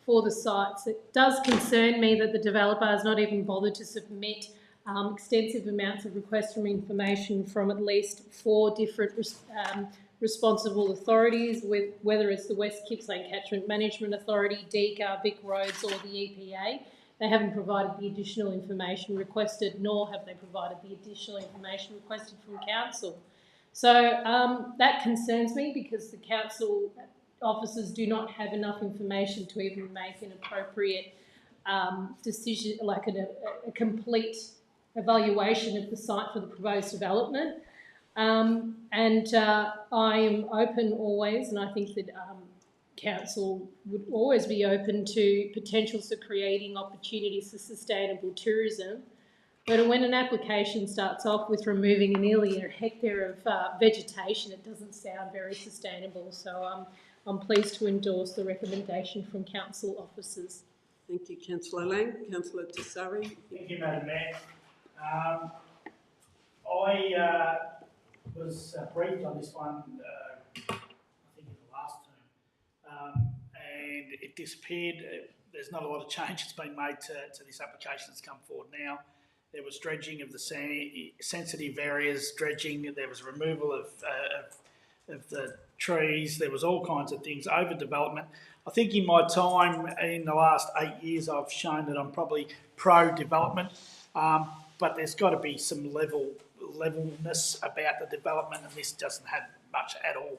for the sites. It does concern me that the developer has not even bothered to submit extensive amounts of requests for information from at least 4 different responsible authorities, whether it's the West Gippsland Catchment Management Authority, DECA, Vic Roads or the EPA. They haven't provided the additional information requested, nor have they provided the additional information requested from council. So that concerns me because the council officers do not have enough information to even make an appropriate decision, like a complete evaluation of the site for the proposed development. I am open always, and I think that council would always be open to potentials for creating opportunities for sustainable tourism. But when an application starts off with removing nearly a hectare of vegetation, it doesn't sound very sustainable. So I'm pleased to endorse the recommendation from council officers.
Thank you, Councillor Lang. Councillor Tassari.
Thank you, Madam Mayor. I was briefed on this one, I think in the last term, and it disappeared. There's not a lot of change that's been made to this application that's come forward now. There was dredging of the sensitive areas, there was removal of the trees, there was all kinds of things, overdevelopment. I think in my time in the last 8 years I've shown that I'm probably pro-development, but there's got to be some levelness about the development, and this doesn't have much at all.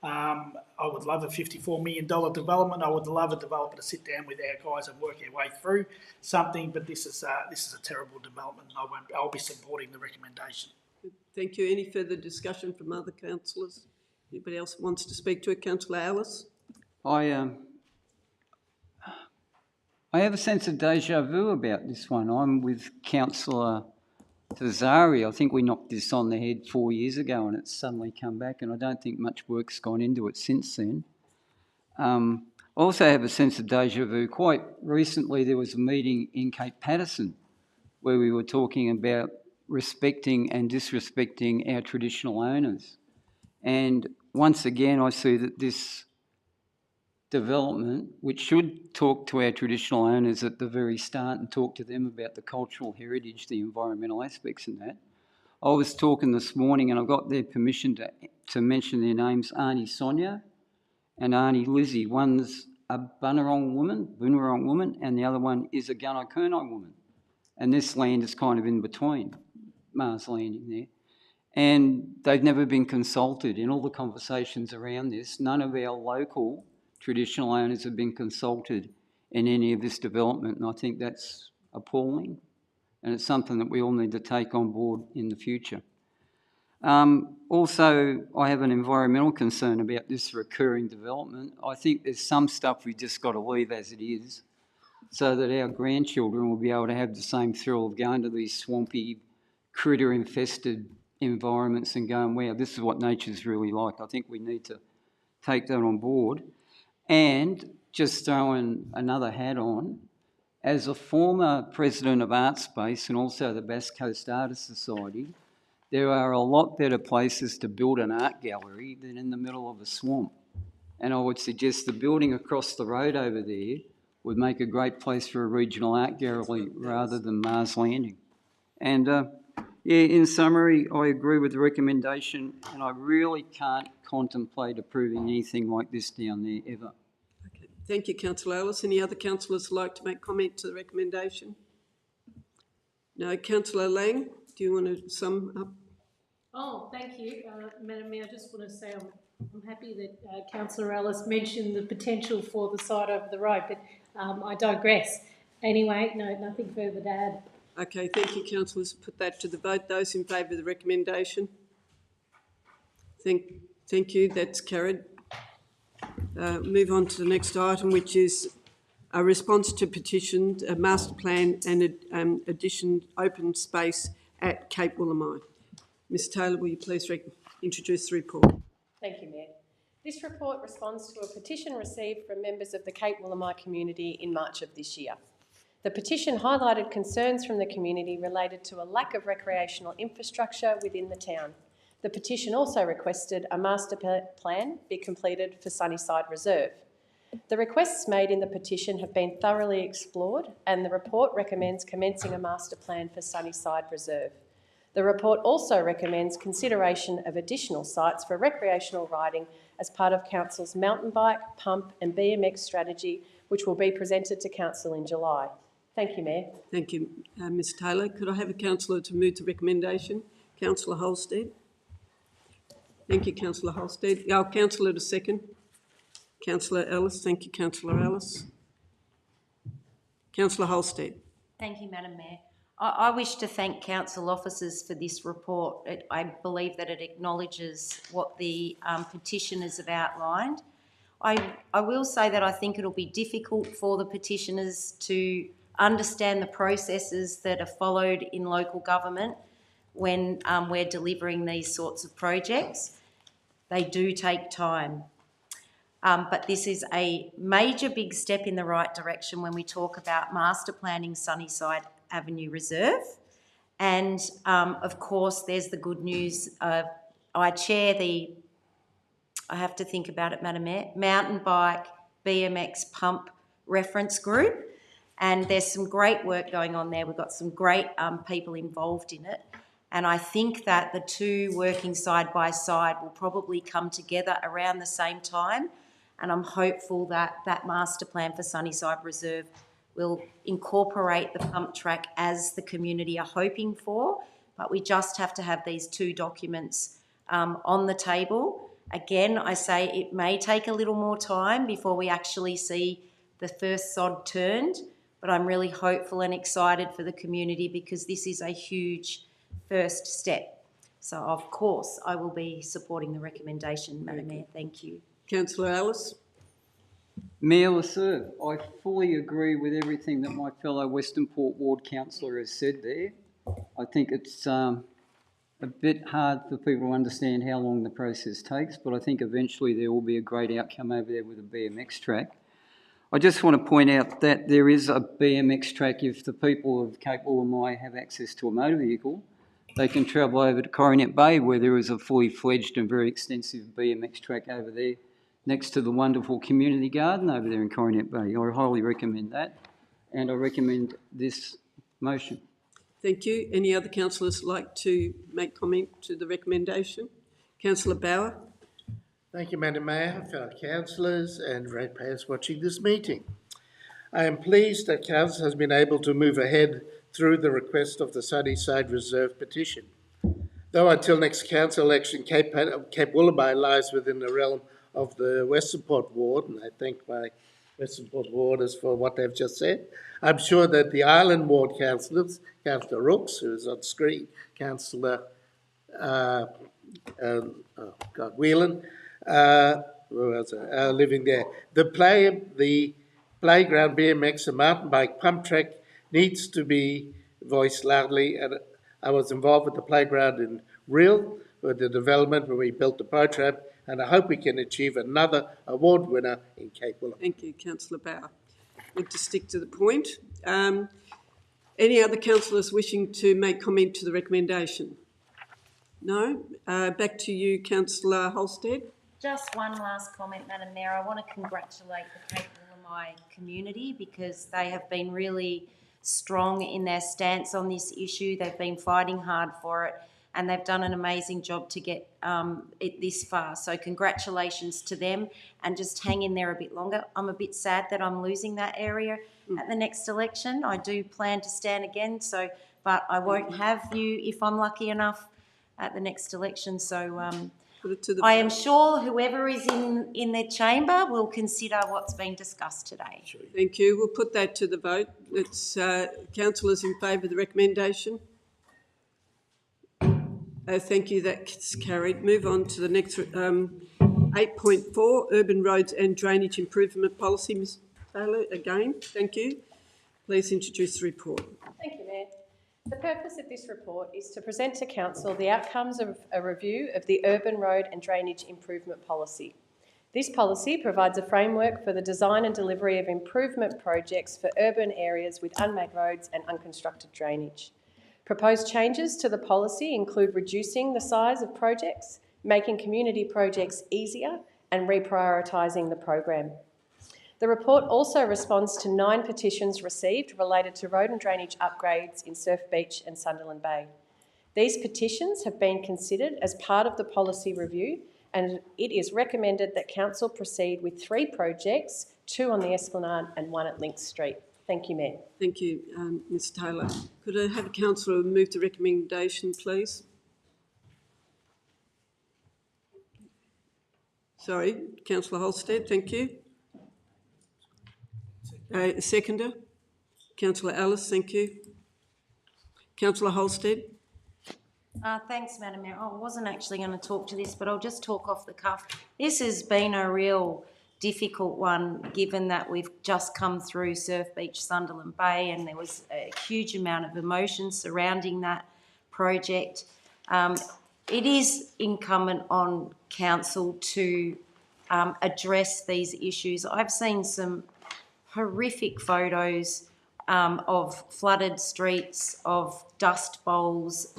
I would love a $54 million development. I would love a developer to sit down with our guys and work our way through something, but this is a terrible development, and I'll be supporting the recommendation.
Thank you. Any further discussion from other councillors? Anybody else wants to speak to it? Councillor Ellis.
I have a sense of deja vu about this one. I'm with Councillor Tassari. I think we knocked this on the head 4 years ago and it's suddenly come back, and I don't think much work's gone into it since then. I also have a sense of deja vu. Quite recently there was a meeting in Cape Patterson where we were talking about respecting and disrespecting our traditional owners. And once again I see that this development, which should talk to our traditional owners at the very start and talk to them about the cultural heritage, the environmental aspects and that. I was talking this morning and I got their permission to mention their names, Auntie Sonia and Auntie Lizzie. One's a Bunurong woman, and the other one is a Gunai Kurnai woman. And this land is kind of in between, Mars Landing there. And they've never been consulted in all the conversations around this. None of our local traditional owners have been consulted in any of this development, and I think that's appalling, and it's something that we all need to take on board in the future. Also, I have an environmental concern about this recurring development. I think there's some stuff we just got to leave as it is so that our grandchildren will be able to have the same thrill of going to these swampy, critter-infested environments and going, wow, this is what nature's really like. I think we need to take that on board. And just throwing another hat on, as a former president of Artspace and also the Bass Coast Artists Society, there are a lot better places to build an art gallery than in the middle of a swamp. And I would suggest the building across the road over there would make a great place for a regional art gallery rather than Mars Landing. And yeah, in summary, I agree with the recommendation, and I really can't contemplate approving anything like this down there ever.
Okay. Thank you, Councillor Ellis. Any other councillors like to make comment to the recommendation? No. Councillor Lang, do you want to sum up?
Oh, thank you, Madam Mayor. I just want to say I'm happy that Councillor Ellis mentioned the potential for the side over the road, but I digress. Anyway, no, nothing further to add.
Okay, thank you, councillors. Put that to the vote. Those in favour of the recommendation? Thank you. That's carried. Move on to the next item, which is a response to petition, a master plan and addition open space at Cape Woolamai. Ms Taylor, will you please introduce the report?
Thank you, Mayor. This report responds to a petition received from members of the Cape Woolamai community in March of this year. The petition highlighted concerns from the community related to a lack of recreational infrastructure within the town. The petition also requested a master plan be completed for Sunnyside Reserve. The requests made in the petition have been thoroughly explored, and the report recommends commencing a master plan for Sunnyside Reserve. The report also recommends consideration of additional sites for recreational riding as part of Council's mountain bike, pump and BMX strategy, which will be presented to Council in July. Thank you, Mayor.
Thank you, Ms Taylor. Could I have a councillor to move the recommendation? Councillor Holstead. Thank you, Councillor Holstead. Our councillor to second. Councillor Ellis. Thank you, Councillor Ellis. Councillor Holstead.
Thank you, Madam Mayor. I wish to thank council officers for this report. I believe that it acknowledges what the petitioners have outlined. I will say that I think it'll be difficult for the petitioners to understand the processes that are followed in local government when we're delivering these sorts of projects. They do take time. But this is a major big step in the right direction when we talk about master planning Sunnyside Avenue Reserve. And of course, there's the good news. I chair the, I have to think about it, Madam Mayor, mountain bike BMX pump reference group. And there's some great work going on there. We've got some great people involved in it. And I think that the two working side by side will probably come together around the same time. And I'm hopeful that that master plan for Sunnyside Reserve will incorporate the pump track as the community are hoping for. But we just have to have these two documents on the table. Again, I say it may take a little more time before we actually see the first sod turned. But I'm really hopeful and excited for the community because this is a huge first step. So, of course, I will be supporting the recommendation, Madam Mayor. Thank you.
Councillor Ellis.
Mayor Lasserve, I fully agree with everything that my fellow Western Port Ward councillor has said there. I think it's a bit hard for people to understand how long the process takes, but I think eventually there will be a great outcome over there with a BMX track. I just want to point out that there is a BMX track if the people of Cape Woolamai have access to a motor vehicle. They can travel over to Coronet Bay where there is a fully fledged and very extensive BMX track over there next to the wonderful community garden over there in Coronet Bay. I highly recommend that and I recommend this motion.
Thank you. Any other councillors like to make comment to the recommendation? Councillor Bauer.
Thank you, Madam Mayor, fellow councillors and ratepayers watching this meeting. I am pleased that Council has been able to move ahead through the request of the Sunnyside Reserve petition. Though until next council election, Cape Woolamai lies within the realm of the Western Port Ward, and I thank my Western Port Warders for what they've just said. I'm sure that the Island Ward councillors, Councillor Rooks, who is on screen, Councillor Whelan, living there. The playground BMX and mountain bike pump track needs to be voiced loudly. And I was involved with the playground in Real with the development when we built the boat ramp, and I hope we can achieve another award winner in Cape Woolamai.
Thank you, Councillor Bauer. Look to stick to the point. Any other councillors wishing to make comment to the recommendation? No? Back to you, Councillor Holstead.
Just one last comment, Madam Mayor. I want to congratulate the Cape Woolamai community because they have been really strong in their stance on this issue. They've been fighting hard for it and they've done an amazing job to get it this far. So congratulations to them, and just hang in there a bit longer. I'm a bit sad that I'm losing that area at the next election. I do plan to stand again, but I won't have you if I'm lucky enough at the next election. So I am sure whoever is in their chamber will consider what's been discussed today.
Thank you. We'll put that to the vote. It's councillors in favour of the recommendation. Thank you. That's carried. Move on to the next 8.4, Urban Roads and Drainage Improvement Policy. Ms Taylor, again, thank you. Please introduce the report.
Thank you, Mayor. The purpose of this report is to present to Council the outcomes of a review of the Urban Road and Drainage Improvement Policy. This policy provides a framework for the design and delivery of improvement projects for urban areas with unmade roads and unconstructed drainage. Proposed changes to the policy include reducing the size of projects, making community projects easier, and reprioritising the program. The report also responds to 9 petitions received related to road and drainage upgrades in Surf Beach and Sunderland Bay. These petitions have been considered as part of the policy review, and it is recommended that Council proceed with 3 projects, 2 on the Esplanade and 1 at Link Street. Thank you, Mayor.
Thank you, Ms Taylor. Could I have a councillor move the recommendation, please? Sorry, Councillor Holstead, thank you. Seconder? Councillor Ellis, thank you. Councillor Holstead?
Thanks, Madam Mayor. I wasn't actually going to talk to this, but I'll just talk off the cuff. This has been a real difficult one, given that we've just come through Surf Beach, Sunderland Bay, and there was a huge amount of emotion surrounding that project. It is incumbent on council to address these issues. I've seen some horrific photos of flooded streets, of dust bowls,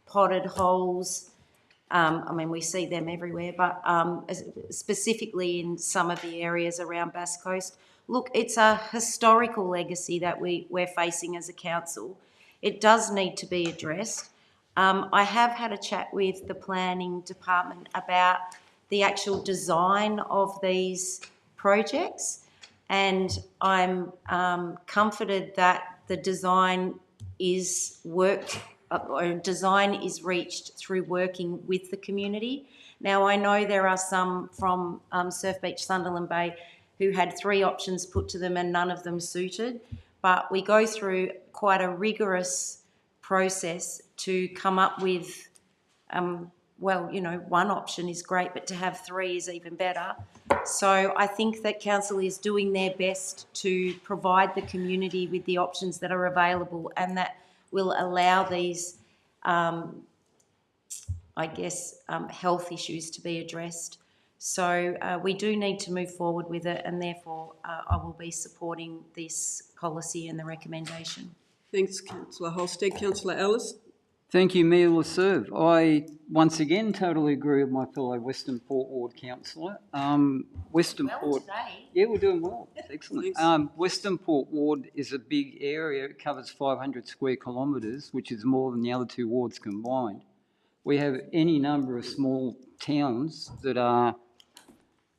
potted holes. I mean, we see them everywhere, but specifically in some of the areas around Bass Coast. Look, it's a historical legacy that we're facing as a council. It does need to be addressed. I have had a chat with the planning department about the actual design of these projects, and I'm comforted that the design is reached through working with the community. Now, I know there are some from Surf Beach, Sunderland Bay, who had 3 options put to them and none of them suited, but we go through quite a rigorous process to come up with, well, you know, 1 option is great, but to have 3 is even better. So I think that council is doing their best to provide the community with the options that are available and that will allow these, I guess, health issues to be addressed. So we do need to move forward with it, and therefore I will be supporting this policy and the recommendation.
Thanks, Councillor Holstead. Councillor Ellis?
Thank you, Mayor Laserve. I once again totally agree with my fellow Western Port Ward councillor. Western Port,
today.
yeah, we're doing well. Excellent.
Thanks.
Western Port Ward is a big area. It covers 500 square kilometres, which is more than the other 2 wards combined. We have any number of small towns that are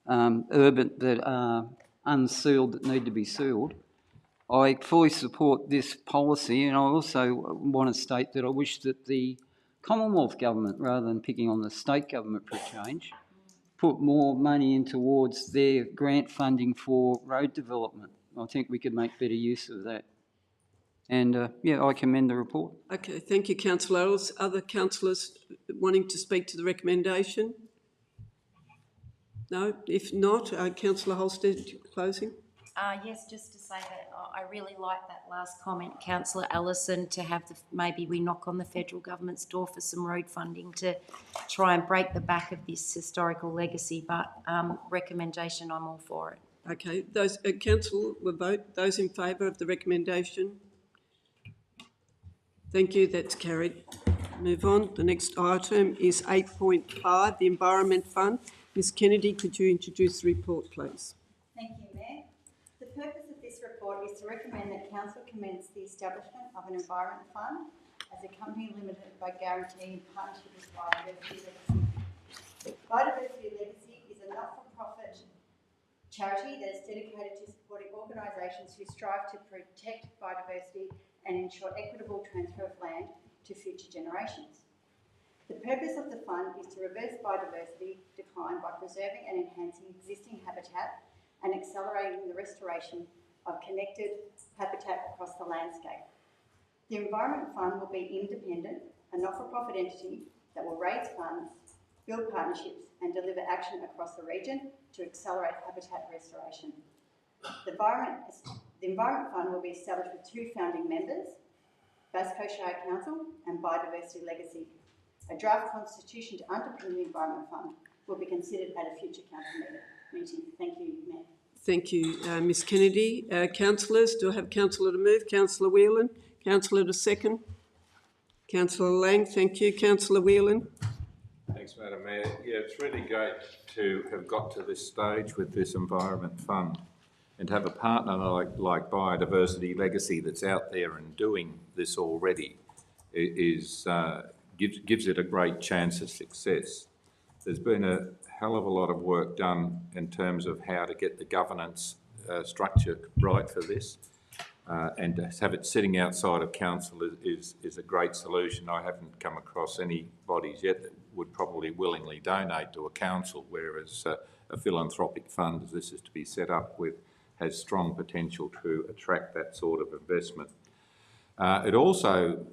urban, that are unsealed, that need to be sealed. I fully support this policy, and I also want to state that I wish that the Commonwealth Government, rather than picking on the state government for a change, put more money in towards their grant funding for road development. I think we could make better use of that. And yeah, I commend the report.
Okay, thank you, Councillor Ellis. Other councillors wanting to speak to the recommendation? No? If not, Councillor Holstead, closing.
Yes, just to say that I really like that last comment, Councillor Ellison, to have maybe we knock on the federal government's door for some road funding to try and break the back of this historical legacy, but recommendation, I'm all for it.
Okay, those council will vote. Those in favour of the recommendation? Thank you, that's carried. Move on. The next item is 8.5, the Environment Fund. Ms Kennedy, could you introduce the report, please?
Thank you, Mayor. The purpose of this report is to recommend that Council commence the establishment of an Environment Fund as a company limited by guaranteeing partnership with Biodiversity Legacy. Biodiversity Legacy is a not-for-profit charity that is dedicated to supporting organisations who strive to protect biodiversity and ensure equitable transfer of land to future generations. The purpose of the fund is to reverse biodiversity decline by preserving and enhancing existing habitat and accelerating the restoration of connected habitat across the landscape. The Environment Fund will be independent, a not-for-profit entity that will raise funds, build partnerships and deliver action across the region to accelerate habitat restoration. The Environment Fund will be established with 2 founding members, Bass Coast Shire Council and Biodiversity Legacy. A draft constitution to underpin the Environment Fund will be considered at a future council meeting. Thank you, Mayor.
Thank you, Ms Kennedy. Councillors, do I have councillor to move? Councillor Whelan. Councillor to second. Councillor Lang, thank you. Councillor Whelan.
Thanks, Madam Mayor. Yeah, it's really great to have got to this stage with this Environment Fund and have a partner like Biodiversity Legacy that's out there and doing this already gives it a great chance of success. There's been a hell of a lot of work done in terms of how to get the governance structure right for this, and to have it sitting outside of council is a great solution. I haven't come across any bodies yet that would probably willingly donate to a council, whereas a philanthropic fund, as this is to be set up with, has strong potential to attract that sort of investment. It also,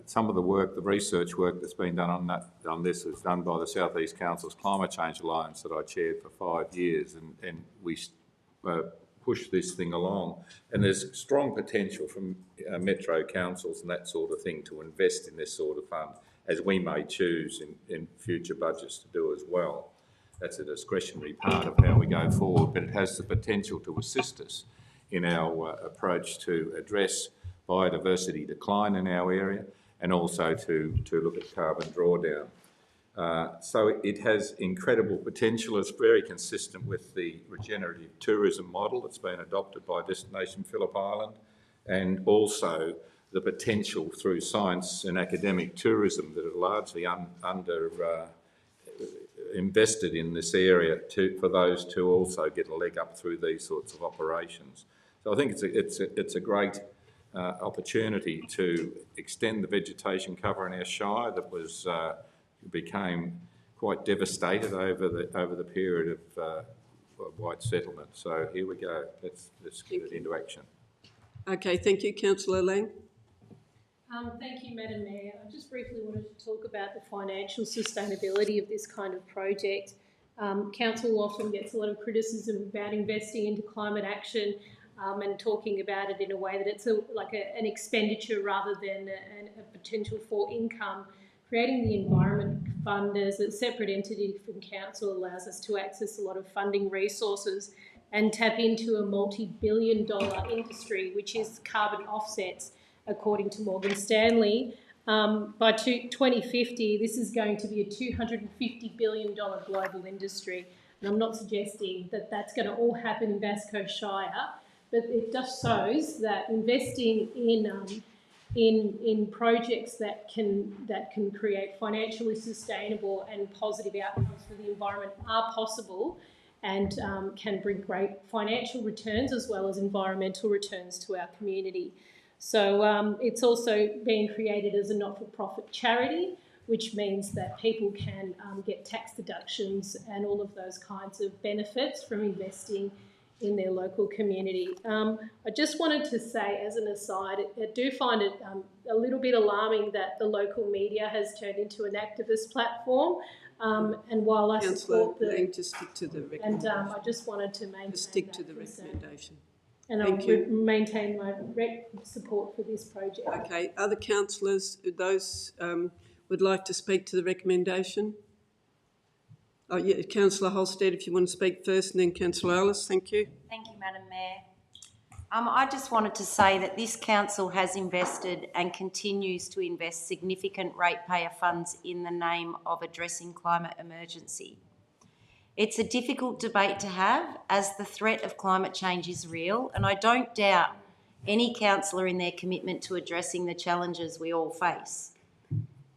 some of the work, the research work that's been done on this is done by the South East Council's Climate Change Alliance that I chaired for 5 years, and we push this thing along. And there's strong potential from metro councils and that sort of thing to invest in this sort of fund, as we may choose in future budgets to do as well. That's a discretionary part of how we go forward, but it has the potential to assist us in our approach to address biodiversity decline in our area and also to look at carbon drawdown. So it has incredible potential. It's very consistent with the regenerative tourism model that's been adopted by Destination Phillip Island, and also the potential through science and academic tourism that are largely invested in this area for those to also get a leg up through these sorts of operations. So I think it's a great opportunity to extend the vegetation cover in our shire that became quite devastated over the period of white settlement. So here we go. Let's get it into action.
Okay, thank you, Councillor Lang.
Thank you, Madam Mayor. I just briefly wanted to talk about the financial sustainability of this kind of project. Council often gets a lot of criticism about investing into climate action and talking about it in a way that it's an expenditure rather than a potential for income. Creating the Environment Fund as a separate entity from council allows us to access a lot of funding resources and tap into a multi-billion-dollar industry, which is carbon offsets, according to Morgan Stanley. By 2050, this is going to be a $250 billion global industry. And I'm not suggesting that that's going to all happen in Bass Coast Shire, but it just shows that investing in projects that can create financially sustainable and positive outcomes for the environment are possible and can bring great financial returns as well as environmental returns to our community. So it's also being created as a not-for-profit charity, which means that people can get tax deductions and all of those kinds of benefits from investing in their local community. I just wanted to say, as an aside, I do find it a little bit alarming that the local media has turned into an activist platform. And while I support the...
to stick to the recommendation.
And I just wanted to maintain
stick to the recommendation.
And I would maintain my support for this project.
Okay, other councillors, those would like to speak to the recommendation? Oh, yeah, Councillor Holstead, if you want to speak first, and then Councillor Ellis, thank you.
Thank you, Madam Mayor. I just wanted to say that this council has invested and continues to invest significant ratepayer funds in the name of addressing climate emergency. It's a difficult debate to have as the threat of climate change is real, and I don't doubt any councillor in their commitment to addressing the challenges we all face.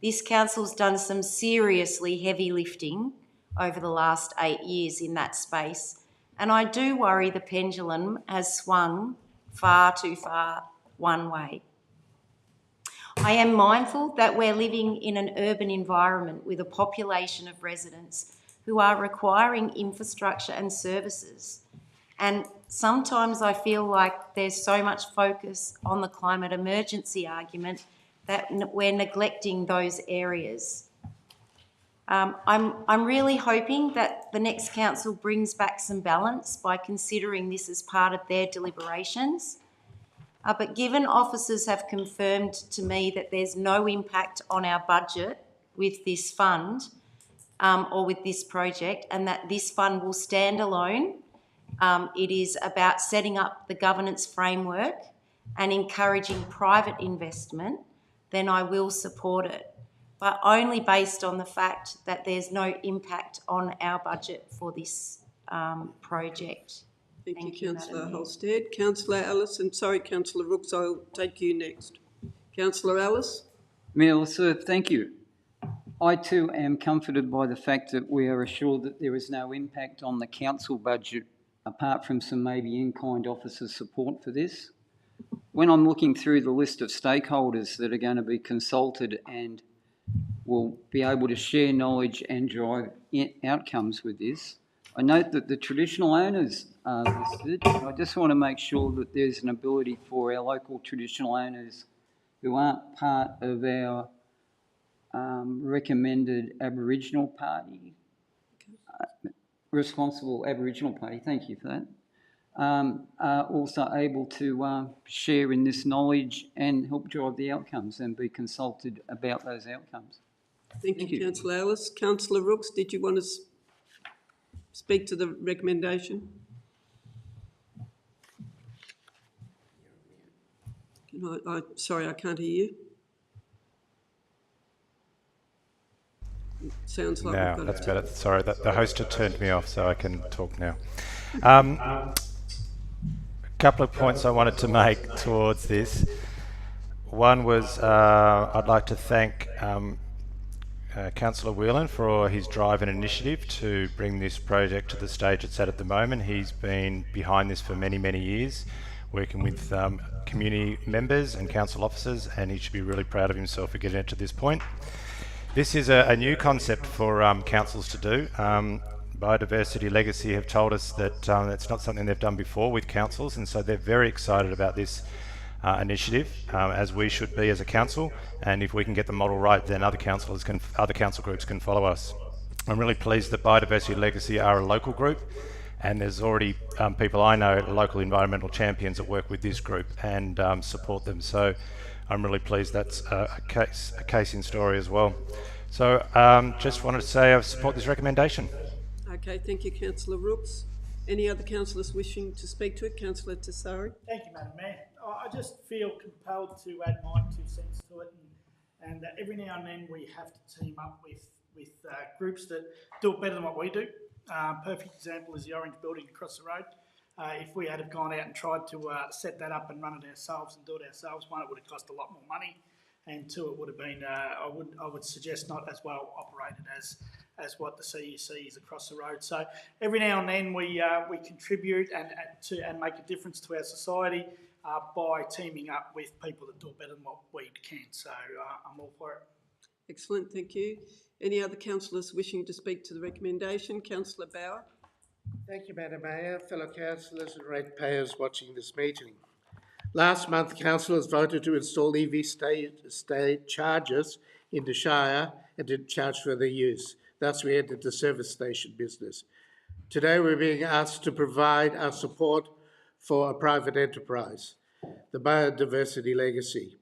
This council's done some seriously heavy lifting over the last 8 years in that space, and I do worry the pendulum has swung far too far one way. I am mindful that we're living in an urban environment with a population of residents who are requiring infrastructure and services. And sometimes I feel like there's so much focus on the climate emergency argument that we're neglecting those areas. I'm really hoping that the next council brings back some balance by considering this as part of their deliberations. But given officers have confirmed to me that there's no impact on our budget with this fund or with this project, and that this fund will stand alone, it is about setting up the governance framework and encouraging private investment, then I will support it, but only based on the fact that there's no impact on our budget for this project.
Thank you, Councillor Holstead. Councillor Ellis, and sorry, Councillor Rooks, I'll take you next. Councillor Ellis.
Mayor Lasserve, thank you. I too am comforted by the fact that we are assured that there is no impact on the council budget apart from some maybe in-kind officer support for this. When I'm looking through the list of stakeholders that are going to be consulted and will be able to share knowledge and drive outcomes with this, I note that the traditional owners are listed. I just want to make sure that there's an ability for our local traditional owners who aren't part of our recommended Aboriginal party, responsible Aboriginal party, thank you for that, are also able to share in this knowledge and help drive the outcomes and be consulted about those outcomes.
Thank you, Councillor Ellis. Councillor Rooks, did you want to speak to the recommendation? Sorry, I can't hear you. It sounds like
now,
we've got
that's
it.
better. Sorry, the host had turned me off, so I can talk now. A couple of points I wanted to make towards this. One was I'd like to thank Councillor Whelan for his drive and initiative to bring this project to the stage it's at the moment. He's been behind this for many, many years, working with community members and council officers, and he should be really proud of himself for getting it to this point. This is a new concept for councils to do. Biodiversity Legacy have told us that it's not something they've done before with councils, and so they're very excited about this initiative, as we should be as a council. And if we can get the model right, then other council groups can follow us. I'm really pleased that Biodiversity Legacy are a local group, and there's already people I know, local environmental champions, that work with this group and support them. So I'm really pleased that's a case in story as well. So just wanted to say I support this recommendation.
Okay, thank you, Councillor Rooks. Any other councillors wishing to speak to it? Councillor Tessari.
Thank you, Madam Mayor. I just feel compelled to add my 2 cents to it, and every now and then we have to team up with groups that do it better than what we do. Perfect example is the Orange building across the road. If we had have gone out and tried to set that up and run it ourselves and do it ourselves, one, it would have cost a lot more money, and two, it would have been, I would suggest, not as well operated as what the CEC is across the road. So every now and then we contribute and make a difference to our society by teaming up with people that do it better than what we can. So I'm all for it.
Excellent, thank you. Any other councillors wishing to speak to the recommendation? Councillor Bauer.
Thank you, Madam Mayor, fellow councillors and ratepayers watching this meeting. Last month, councillors voted to install EV state chargers in the Shire and didn't charge for their use. Thus, we entered the service station business. Today, we're being asked to provide our support for a private enterprise, the Biodiversity Legacy.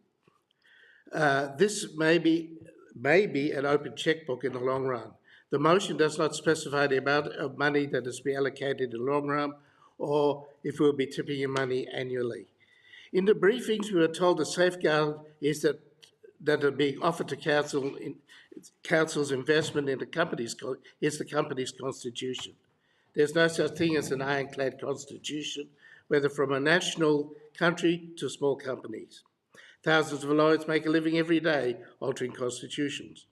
This may be an open checkbook in the long run. The motion does not specify the amount of money that is to be allocated in the long run or if we'll be tipping in money annually. In the briefings, we were told the safeguard is that are being offered to council's investment in the company's constitution. There's no such thing as an ironclad constitution, whether from a national country to small companies. Thousands of lawyers make a living every day altering constitutions.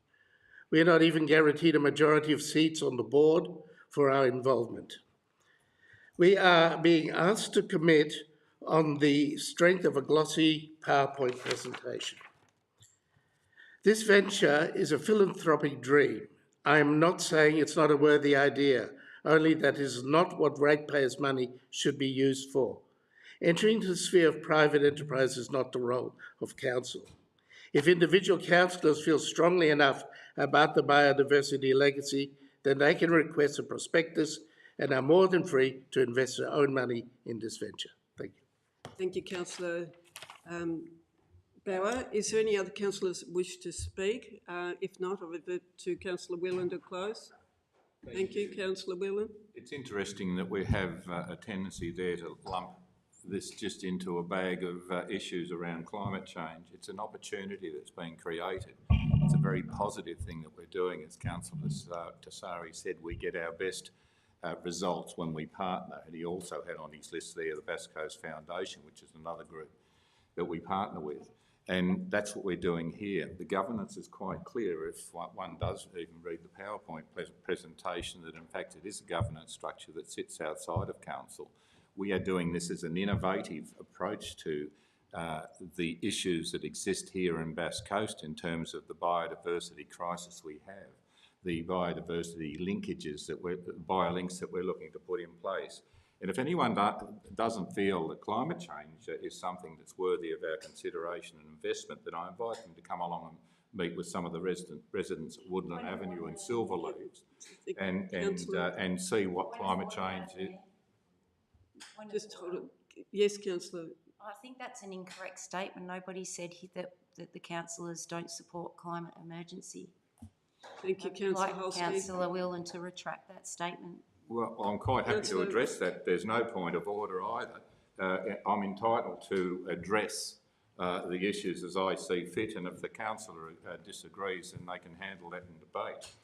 We are not even guaranteed a majority of seats on the board for our involvement. We are being asked to commit on the strength of a glossy PowerPoint presentation. This venture is a philanthropic dream. I am not saying it's not a worthy idea, only that it is not what ratepayers' money should be used for. Entering into the sphere of private enterprise is not the role of council. If individual councillors feel strongly enough about the biodiversity legacy, then they can request a prospectus and are more than free to invest their own money in this venture. Thank you.
Thank you, Councillor Bauer. Is there any other councillors that wish to speak? If not, I'll revert to Councillor Whelan to close. Thank you, Councillor Whelan.
It's interesting that we have a tendency there to lump this just into a bag of issues around climate change. It's an opportunity that's been created. It's a very positive thing that we're doing. As Councillor Tassari said, we get our best results when we partner. And he also had on his list there the Bass Coast Foundation, which is another group that we partner with. And that's what we're doing here. The governance is quite clear if one does even read the PowerPoint presentation, that in fact it is a governance structure that sits outside of council. We are doing this as an innovative approach to the issues that exist here in Bass Coast in terms of the biodiversity crisis we have, the biodiversity linkages biolinks that we're looking to put in place. And if anyone doesn't feel that climate change is something that's worthy of our consideration and investment, then I invite them to come along and meet with some of the residents at Woodland Avenue and Silverleaves and see what climate change is.
Just hold it. Yes, Councillor.
I think that's an incorrect statement. Nobody said that the councillors don't support climate emergency.
Thank you, Councillor Holstein.
Councillor Whelan to retract that statement.
Well, I'm quite happy to address that. There's no point of order either. I'm entitled to address the issues as I see fit, and if the councillor disagrees, then they can handle that in debate.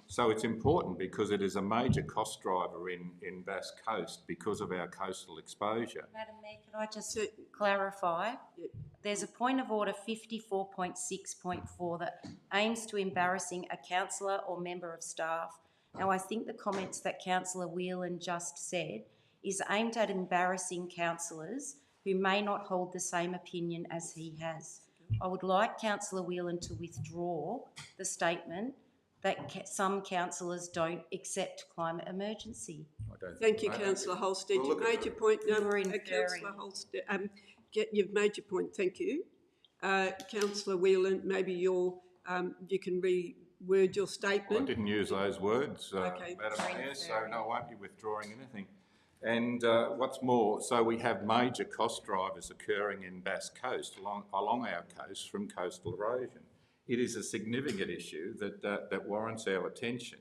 So it's important because it is a major cost driver in Bass Coast because of our coastal exposure.
Madam Mayor, could I just clarify? Yep. There's a point of order 54.6.4 that aims to embarrassing a councillor or member of staff. Now, I think the comments that Councillor Whelan just said is aimed at embarrassing councillors who may not hold the same opinion as he has. I would like Councillor Whelan to withdraw the statement that some councillors don't accept climate emergency.
Thank you, Councillor Holstead. You've made your point. Councillor Holstead, you've made your point. Thank you. Councillor Whelan, maybe you can reword your statement.
I didn't use those words,
okay.
Madam Mayor, so no, I won't be withdrawing anything. And what's more, so we have major cost drivers occurring in Bass Coast, along our coast from coastal erosion. It is a significant issue that warrants our attention.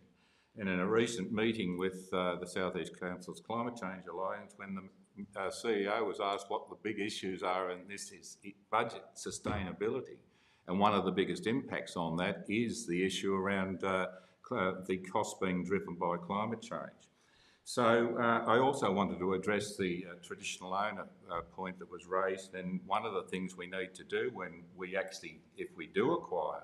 And in a recent meeting with the South East Council's Climate Change Alliance, when the CEO was asked what the big issues are, and this is budget sustainability, and one of the biggest impacts on that is the issue around the costs being driven by climate change. So I also wanted to address the traditional owner point that was raised, and one of the things we need to do when we actually, if we do acquire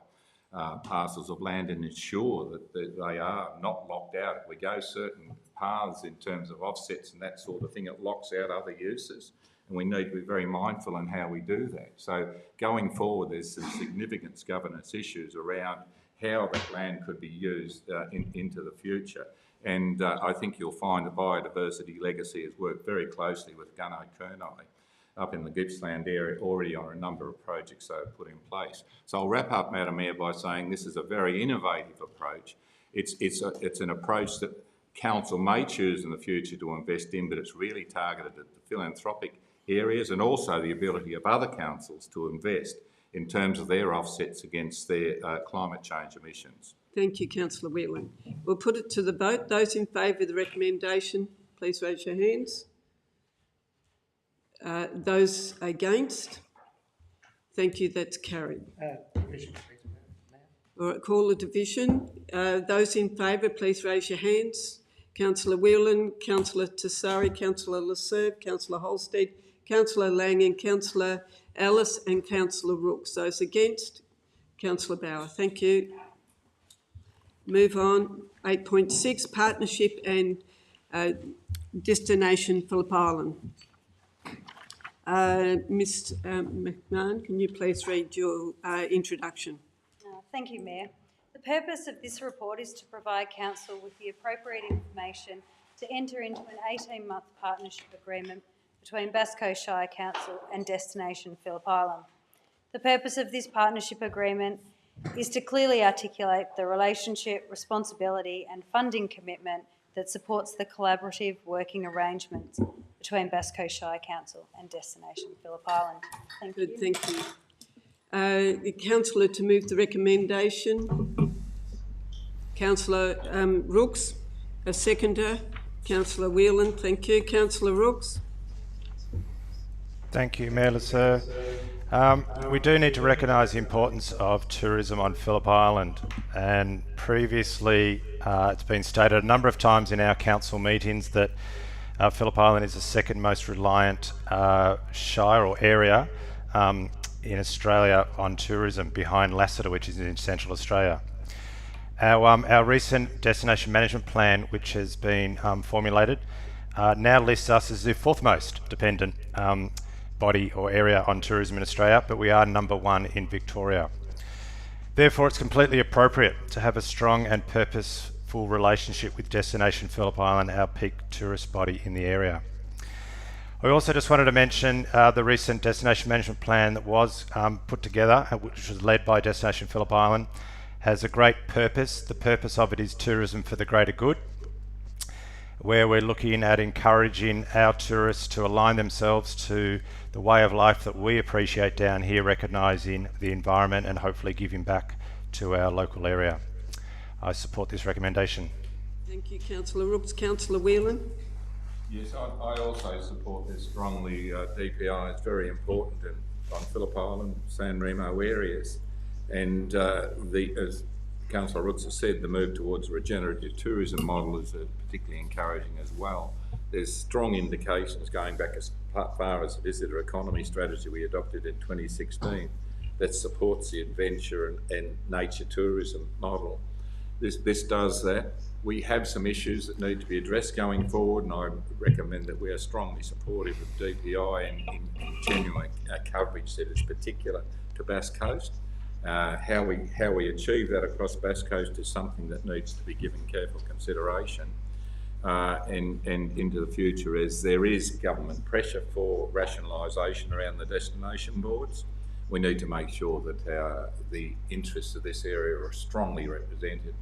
parcels of land and ensure that they are not locked out, if we go certain paths in terms of offsets and that sort of thing, it locks out other uses, and we need to be very mindful in how we do that. So going forward, there's some significant governance issues around how that land could be used into the future. And I think you'll find the biodiversity legacy has worked very closely with Gunno Kurnai up in the Gippsland area already on a number of projects they've put in place. So I'll wrap up, Madam Mayor, by saying this is a very innovative approach. It's an approach that council may choose in the future to invest in, but it's really targeted at the philanthropic areas and also the ability of other councils to invest in terms of their offsets against their climate change emissions.
Thank you, Councillor Whelan. We'll put it to the vote. Those in favour of the recommendation, please raise your hands. Those against? Thank you, that's carried. All right, call the division. Those in favour, please raise your hands. Councillor Whelan, Councillor Tassari, Councillor Lasserve, Councillor Holstead, Councillor Lang and Councillor Ellis and Councillor Rooks. Those against? Councillor Bauer. Thank you. Move on. 8.6, Partnership and Destination Phillip Island. Ms McMahon, can you please read your introduction?
Thank you, Mayor. The purpose of this report is to provide Council with the appropriate information to enter into an 18-month partnership agreement between Bass Coast Shire Council and Destination Phillip Island. The purpose of this partnership agreement is to clearly articulate the relationship, responsibility and funding commitment that supports the collaborative working arrangements between Bass Coast Shire Council and Destination Phillip Island. Thank you.
Good, thank you. The councillor to move the recommendation. Councillor Rooks, a seconder. Councillor Whelan, thank you. Councillor Rooks.
Thank you, Mayor Lasser. We do need to recognise the importance of tourism on Phillip Island, and previously it's been stated a number of times in our council meetings that Phillip Island is the second most reliant shire or area in Australia on tourism, behind Lassiter, which is in Central Australia. Our recent destination management plan, which has been formulated, now lists us as the fourth most dependent body or area on tourism in Australia, but we are number one in Victoria. Therefore, it's completely appropriate to have a strong and purposeful relationship with Destination Phillip Island, our peak tourist body in the area. I also just wanted to mention the recent destination management plan that was put together, which was led by Destination Phillip Island, has a great purpose. The purpose of it is tourism for the greater good, where we're looking at encouraging our tourists to align themselves to the way of life that we appreciate down here, recognising the environment and hopefully giving back to our local area. I support this recommendation.
Thank you, Councillor Rooks. Councillor Whelan.
Yes, I also support this strongly. DPI is very important on Phillip Island, San Remo areas. And as Councillor Rooks has said, the move towards a regenerative tourism model is particularly encouraging as well. There's strong indications going back as far as the visitor economy strategy we adopted in 2016 that supports the adventure and nature tourism model. This does that. We have some issues that need to be addressed going forward, and I recommend that we are strongly supportive of DPI in continuing coverage that is particular to Bass Coast. How we achieve that across Bass Coast is something that needs to be given careful consideration and into the future, as there is government pressure for rationalisation around the destination boards. We need to make sure that the interests of this area are strongly represented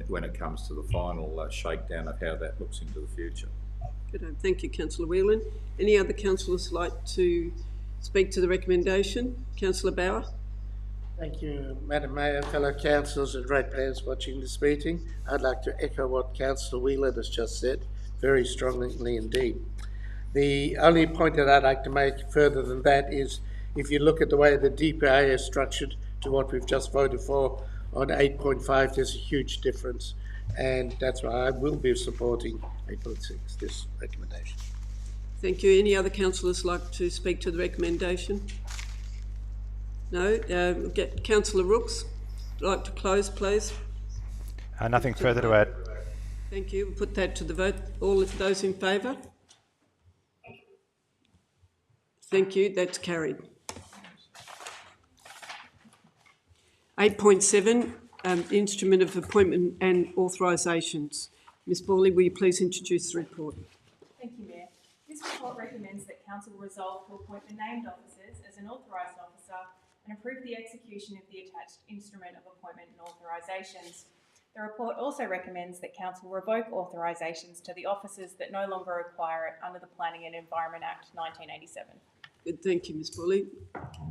when it comes to the final shakedown of how that looks into the future.
Good. Thank you, Councillor Whelan. Any other councillors like to speak to the recommendation? Councillor Bauer.
Thank you, Madam Mayor, fellow councillors and ratepayers watching this meeting. I'd like to echo what Councillor Whelan has just said, very strongly indeed. The only point that I'd like to make further than that is, if you look at the way the DPI is structured to what we've just voted for on 8.5, there's a huge difference, and that's why I will be supporting 8.6, this recommendation.
Thank you. Any other councillors like to speak to the recommendation? No. Get Councillor Rooks. Like to close, please.
Nothing further to add.
Thank you. We'll put that to the vote. All of those in favour? Thank you. That's carried. 8.7, Instrument of Appointment and Authorisations. Ms Borley, will you please introduce the report?
Thank you, Mayor. This report recommends that Council resolve to appoint the named officers as an authorised officer and approve the execution of the attached Instrument of Appointment and Authorisations. The report also recommends that Council revoke authorisations to the officers that no longer require it under the Planning and Environment Act 1987.
Good, thank you, Ms Borley.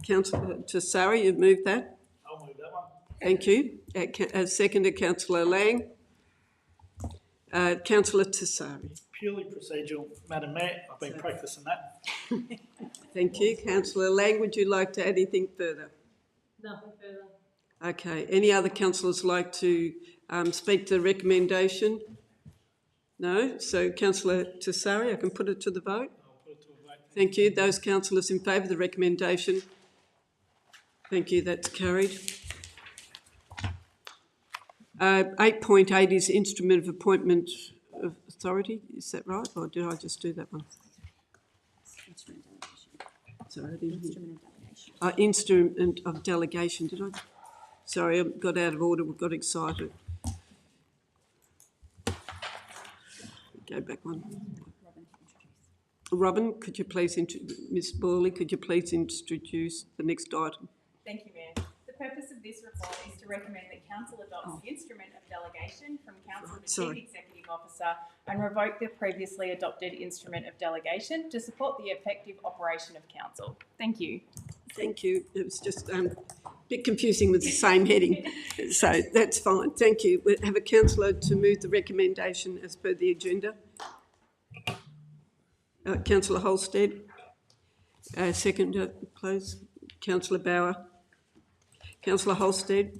Councillor Tessari, you've moved that?
I'll move that one.
Thank you. Seconder, Councillor Lang. Councillor Tessari.
Purely procedural, Madam Mayor. I've been practicing that.
Thank you. Councillor Lang, would you like to add anything further?
Nothing further.
Okay. Any other councillors like to speak to the recommendation? No? So, Councillor Tessari, I can put it to the vote?
I'll put it to a vote.
Thank you. Those councillors in favour of the recommendation? Thank you, that's carried. 8.8 is instrument of appointment of authority. Is that right, or did I just do that one? Sorry, I didn't hear. Instrument of delegation. Did I? Sorry, I got out of order. We got excited. Go back one. Robin, could you please, Ms. Borley, could you please introduce the next item?
Thank you, Mayor. The purpose of this report is to recommend that Council adopts the instrument of delegation from Council to Chief Executive Officer and revoke the previously adopted instrument of delegation to support the effective operation of Council. Thank you.
Thank you. It was just a bit confusing with the same heading, so that's fine. Thank you. We have a councillor to move the recommendation as per the agenda. Councillor Holstead. Seconder, please. Councillor Bauer. Councillor Holstead.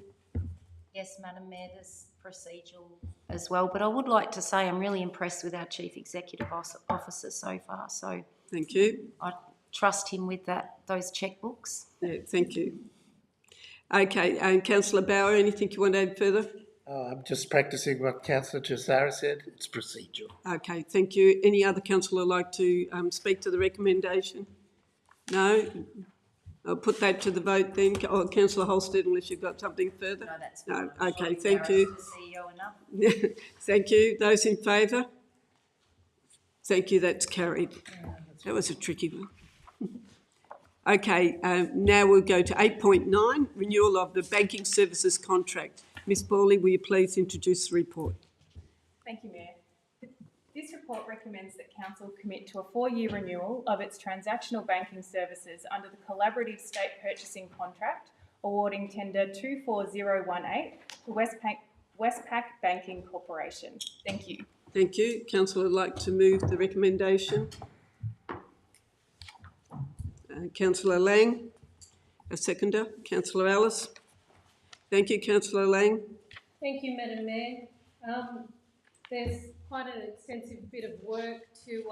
Yes, Madam Mayor, there's procedural as well, but I would like to say I'm really impressed with our Chief Executive Officer so far, so
thank you.
I trust him with those checkbooks.
Yeah, thank you. Okay, and Councillor Bauer, anything you want to add further?
I'm just practicing what Councillor Tussara said. It's procedural.
Okay, thank you. Any other councillor like to speak to the recommendation? No? I'll put that to the vote then. Oh, Councillor Holstead, unless you've got something further?
No, that's
no.
fine.
Okay, thank you.
CEO enough.
Thank you. Those in favour? Thank you, that's carried. That was a tricky one. Okay, now we'll go to 8.9, renewal of the banking services contract. Ms. Borley, will you please introduce the report?
Thank you, Mayor. This report recommends that Council commit to a 4-year renewal of its transactional banking services under the Collaborative State Purchasing Contract, awarding tender 24018 to Westpac Banking Corporation. Thank you.
Thank you. Council would like to move the recommendation. Councillor Lang, a seconder. Councillor Ellis. Thank you, Councillor Lang.
Thank you, Madam Mayor. There's quite an extensive bit of work to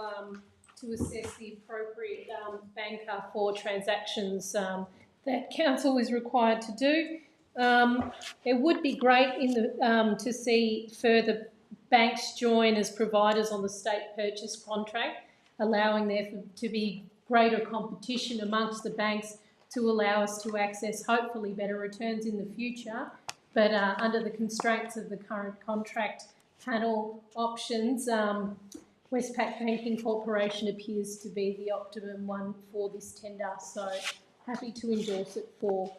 assess the appropriate banker for transactions that Council is required to do. It would be great to see further banks join as providers on the state purchase contract, allowing there to be greater competition amongst the banks to allow us to access hopefully better returns in the future. But under the constraints of the current contract panel options, Westpac Banking Corporation appears to be the optimum one for this tender. So happy to endorse it for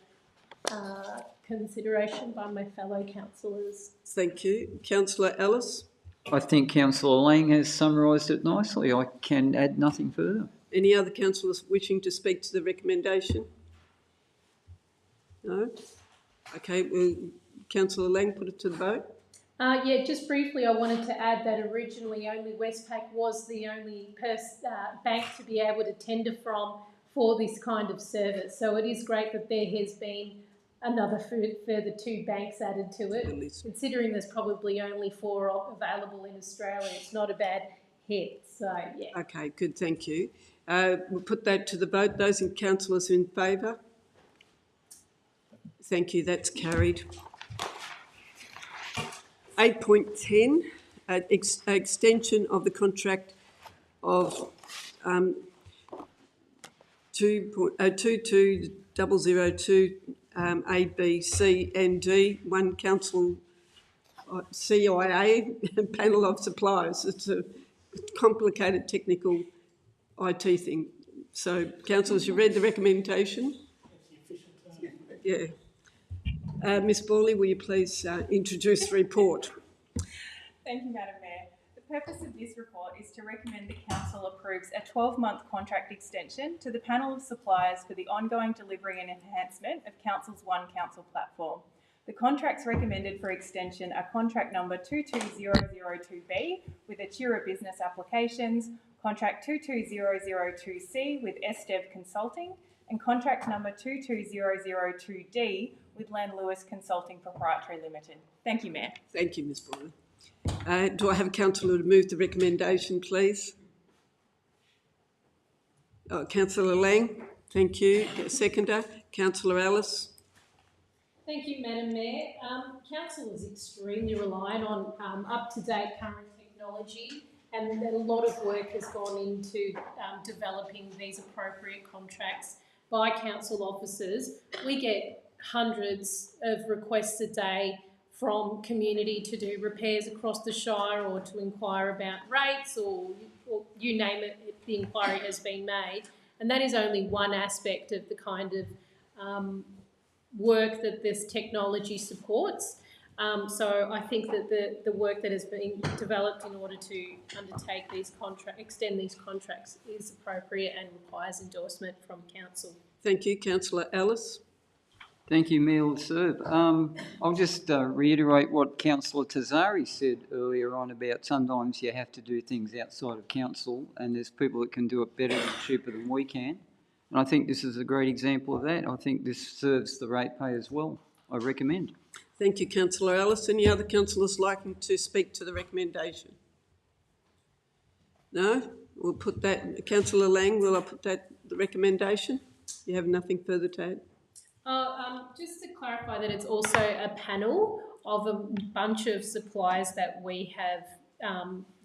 consideration by my fellow councillors.
Thank you. Councillor Ellis.
I think Councillor Lang has summarised it nicely. I can add nothing further.
Any other councillors wishing to speak to the recommendation? No? Okay, will Councillor Lang put it to the vote?
Yeah, just briefly, I wanted to add that originally only Westpac was the only bank to be able to tender from for this kind of service. So it is great that there has been another further 2 banks added to it. Considering there's probably only 4 available in Australia, it's not a bad hit. So, yeah.
Okay, good, thank you. We'll put that to the vote. Those in councillors in favour? Thank you, that's carried. 8.10, extension of the contract of 22002 A, B, C and D, one council CIA panel of suppliers. It's a complicated technical IT thing. So, councillors, you read the recommendation? Yeah. Ms. Borley, will you please introduce the report?
Thank you, Madam Mayor. The purpose of this report is to recommend the Council approves a 12-month contract extension to the panel of suppliers for the ongoing delivery and enhancement of Council's One Council platform. The contracts recommended for extension are contract number 22002B with Atura Business Applications, contract 22002C with SDev Consulting, and contract number 22002D with Len Lewis Consulting Proprietary Limited. Thank you, Mayor.
Thank you, Ms. Borley. Do I have a councillor to move the recommendation, please? Councillor Lang, thank you. Seconder, Councillor Ellis.
Thank you, Madam Mayor. Council is extremely reliant on up-to-date current technology, and a lot of work has gone into developing these appropriate contracts by council officers. We get hundreds of requests a day from community to do repairs across the Shire or to inquire about rates or you name it, the inquiry has been made. And that is only one aspect of the kind of work that this technology supports. So I think that the work that has been developed in order to undertake these extend these contracts is appropriate and requires endorsement from council.
Thank you, Councillor Ellis.
Thank you, Mayor Laserve. I'll just reiterate what Councillor Tazari said earlier on about sometimes you have to do things outside of council and there's people that can do it better and cheaper than we can. And I think this is a great example of that. I think this serves the ratepayers well. I recommend.
Thank you, Councillor Ellis. Any other councillors liking to speak to the recommendation? No? We'll put that, Councillor Lang, will I put that, the recommendation? You have nothing further to add?
Just to clarify that it's also a panel of a bunch of suppliers that we have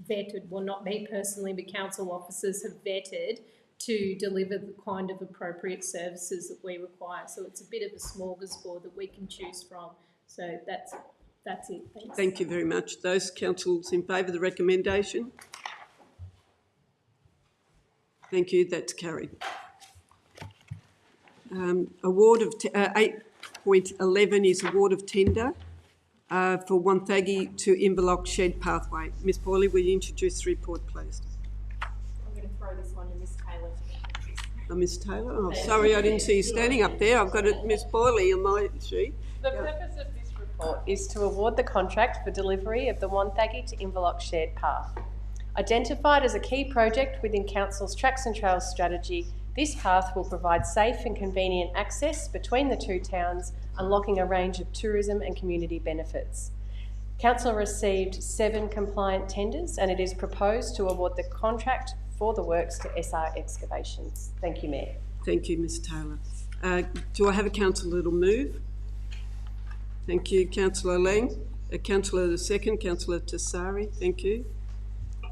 vetted, well not me personally, but council officers have vetted to deliver the kind of appropriate services that we require. So it's a bit of a smorgasbord that we can choose from. So that's it. Thanks.
Thank you very much. Those councillors in favour of the recommendation? Thank you, that's carried. Award of 8.11 is award of tender for Wonthaggi to Inverloch Shed Pathway. Ms Boyley, will you introduce the report, please?
I'm going to throw this one to Ms Taylor.
Ms Taylor? Oh, sorry, I didn't see you standing up there. I've got it, Ms Boyley on my sheet.
The purpose of this report is to award the contract for delivery of the Wonthaggi to Inverloch Shared Path. Identified as a key project within Council's Tracks and Trails strategy, this path will provide safe and convenient access between the two towns, unlocking a range of tourism and community benefits. Council received 7 compliant tenders and it is proposed to award the contract for the works to SR Excavations. Thank you, Mayor.
Thank you, Ms Taylor. Do I have a councillor that'll move? Thank you, Councillor Lang. Councillor the second, Councillor Tazari, thank you.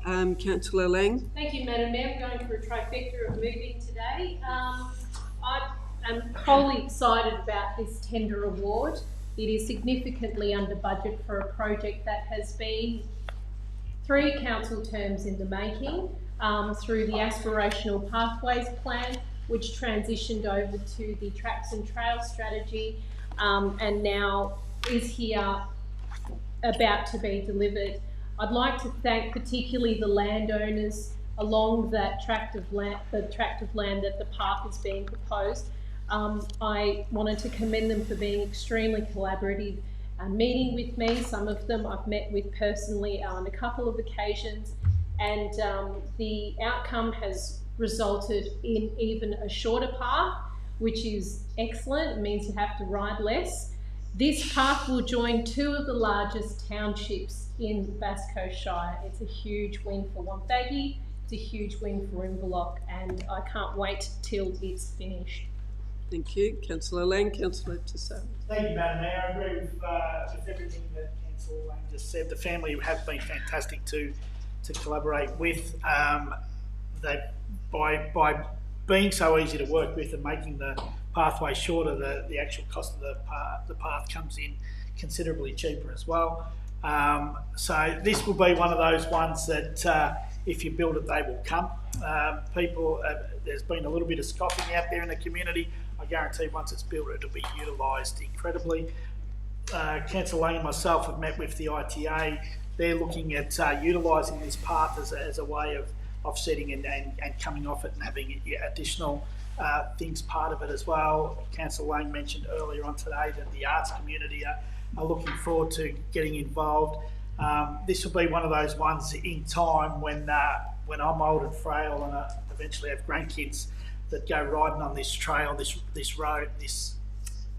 Councillor Lang.
Thank you, Madam Mayor. I'm going for a trifecta of moving today. I am wholly excited about this tender award. It is significantly under budget for a project that has been 3 council terms in the making through the Aspirational Pathways Plan, which transitioned over to the Tracks and Trails strategy and now is here about to be delivered. I'd like to thank particularly the landowners along that tract of land, that the path is being proposed. I wanted to commend them for being extremely collaborative, meeting with me. Some of them I've met with personally on a couple of occasions, and the outcome has resulted in even a shorter path, which is excellent. It means you have to ride less. This path will join 2 of the largest townships in Bass Coast Shire. It's a huge win for Wonthaggi, it's a huge win for Inverloch, and I can't wait till it's finished.
Thank you. Councillor Lang, Councillor Tazari.
Thank you, Madam Mayor. I agree with everything that Councillor Lang just said. The family have been fantastic to collaborate with. By being so easy to work with and making the pathway shorter, the actual cost of the path comes in considerably cheaper as well. So this will be one of those ones that if you build it, they will come. There's been a little bit of scoffing out there in the community. I guarantee once it's built, it'll be utilised incredibly. Councillor Lang and myself have met with the ITA. They're looking at utilising this path as a way of offsetting and coming off it and having additional things part of it as well. Councillor Lang mentioned earlier on today that the arts community are looking forward to getting involved. This will be one of those ones in time when I'm old and frail and I eventually have grandkids that go riding on this trail, this road, this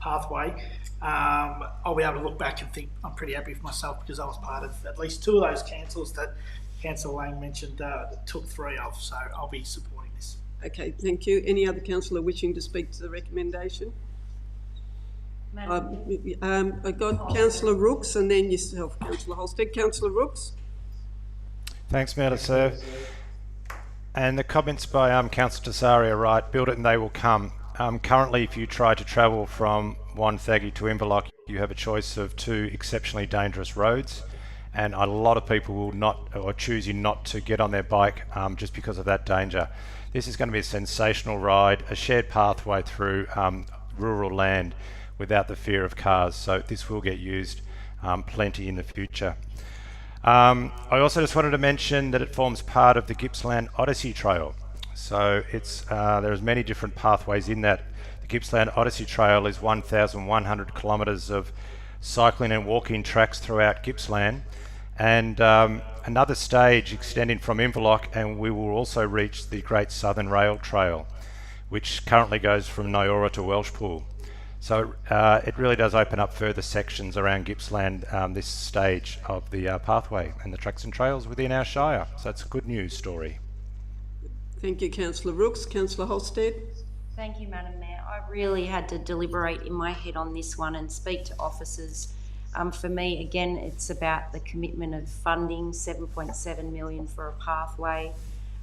pathway. I'll be able to look back and think I'm pretty happy with myself because I was part of at least 2 of those councils that Councillor Lang mentioned took 3 of, so I'll be supporting this.
Okay, thank you. Any other councillor wishing to speak to the recommendation? I got Councillor Rooks and then yourself, Councillor Holstead. Councillor Rooks.
Thanks, Madam Serve. And the comments by Councillor Tessari are right. Build it and they will come. Currently, if you try to travel from Wonthaggi to Inverloch, you have a choice of 2 exceptionally dangerous roads, and a lot of people will not, or choosing not to get on their bike just because of that danger. This is going to be a sensational ride, a shared pathway through rural land without the fear of cars, so this will get used plenty in the future. I also just wanted to mention that it forms part of the Gippsland Odyssey Trail. So there's many different pathways in that. The Gippsland Odyssey Trail is 1,100 kilometres of cycling and walking tracks throughout Gippsland, and another stage extending from Inverloch, and we will also reach the Great Southern Rail Trail, which currently goes from Nyora to Welshpool. So it really does open up further sections around Gippsland, this stage of the pathway and the tracks and trails within our shire. So it's a good news story.
Thank you, Councillor Rooks. Councillor Holstead.
Thank you, Madam Mayor. I really had to deliberate in my head on this one and speak to officers. For me, again, it's about the commitment of funding, 7.7 million for a pathway.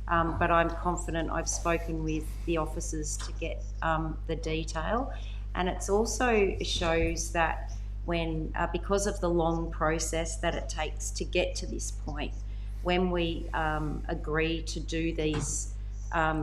But I'm confident I've spoken with the officers to get the detail. And it also shows that when, because of the long process that it takes to get to this point, when we agree to do these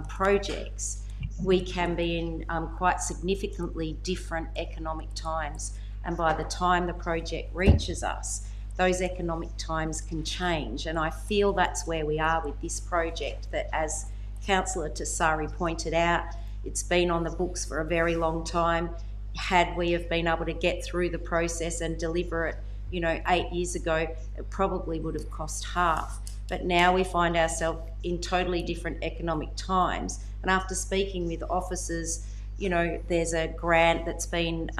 projects, we can be in quite significantly different economic times. And by the time the project reaches us, those economic times can change. And I feel that's where we are with this project, that as Councillor Tessari pointed out, it's been on the books for a very long time. Had we have been able to get through the process and deliver it, 8 years ago, it probably would have cost half. But now we find ourselves in totally different economic times. And after speaking with officers, there's a grant that's been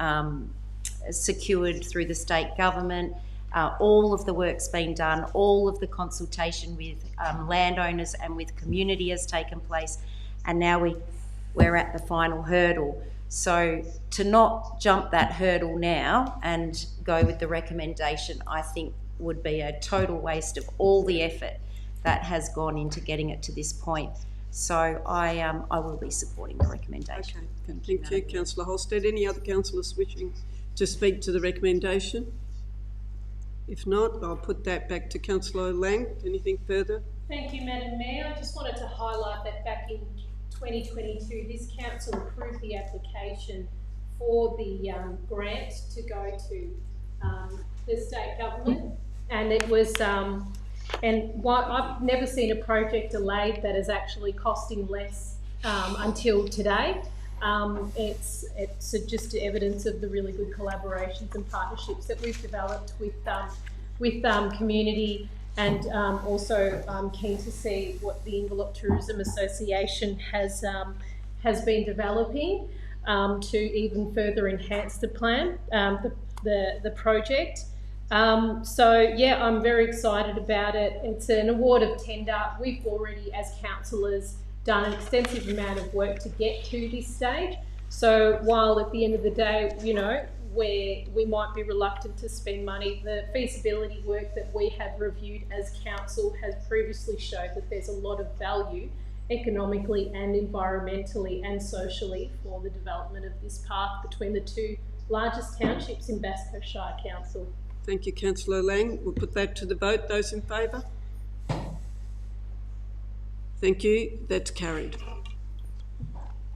secured through the state government. All of the work's been done. All of the consultation with landowners and with community has taken place. And now we're at the final hurdle. So to not jump that hurdle now and go with the recommendation, I think would be a total waste of all the effort that has gone into getting it to this point. So I will be supporting the recommendation.
Okay, thank you, Councillor Holstead. Any other councillors wishing to speak to the recommendation? If not, I'll put that back to Councillor Lang. Anything further?
Thank you, Madam Mayor. I just wanted to highlight that back in 2022, this council approved the application for the grant to go to the state government, and it was and I've never seen a project delayed that is actually costing less until today. It's just evidence of the really good collaborations and partnerships that we've developed with community, and also I'm keen to see what the Inverloch Tourism Association has been developing to even further enhance the plan, the project. So yeah, I'm very excited about it. It's an award of tender. We've already, as councillors, done an extensive amount of work to get to this stage. So while at the end of the day, we might be reluctant to spend money, the feasibility work that we have reviewed as council has previously showed that there's a lot of value economically and environmentally and socially for the development of this path between the 2 largest townships in Bass Coast Shire Council.
Thank you, Councillor Lang. We'll put that to the vote. Those in favour? Thank you. That's carried.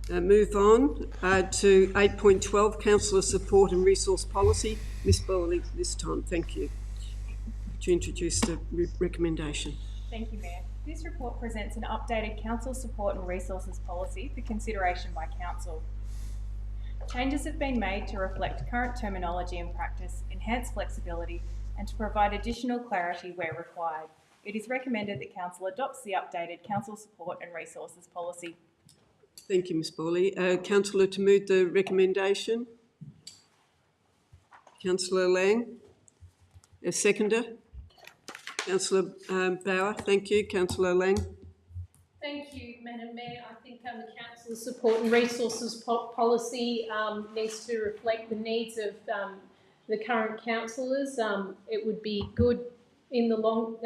Move on to 8.12, Councillor Support and Resource Policy. Ms Bowley, this time. Thank you. To introduce the recommendation.
Thank you, Mayor. This report presents an updated council support and resources policy for consideration by council. Changes have been made to reflect current terminology and practice, enhance flexibility, and to provide additional clarity where required. It is recommended that council adopts the updated council support and resources policy.
Thank you, Ms Bowley. Councillor to move the recommendation. Councillor Lang. A seconder. Councillor Bauer, thank you. Councillor Lang.
Thank you, Madam Mayor. I think the Council's support and resources policy needs to reflect the needs of the current councillors. It would be good in the long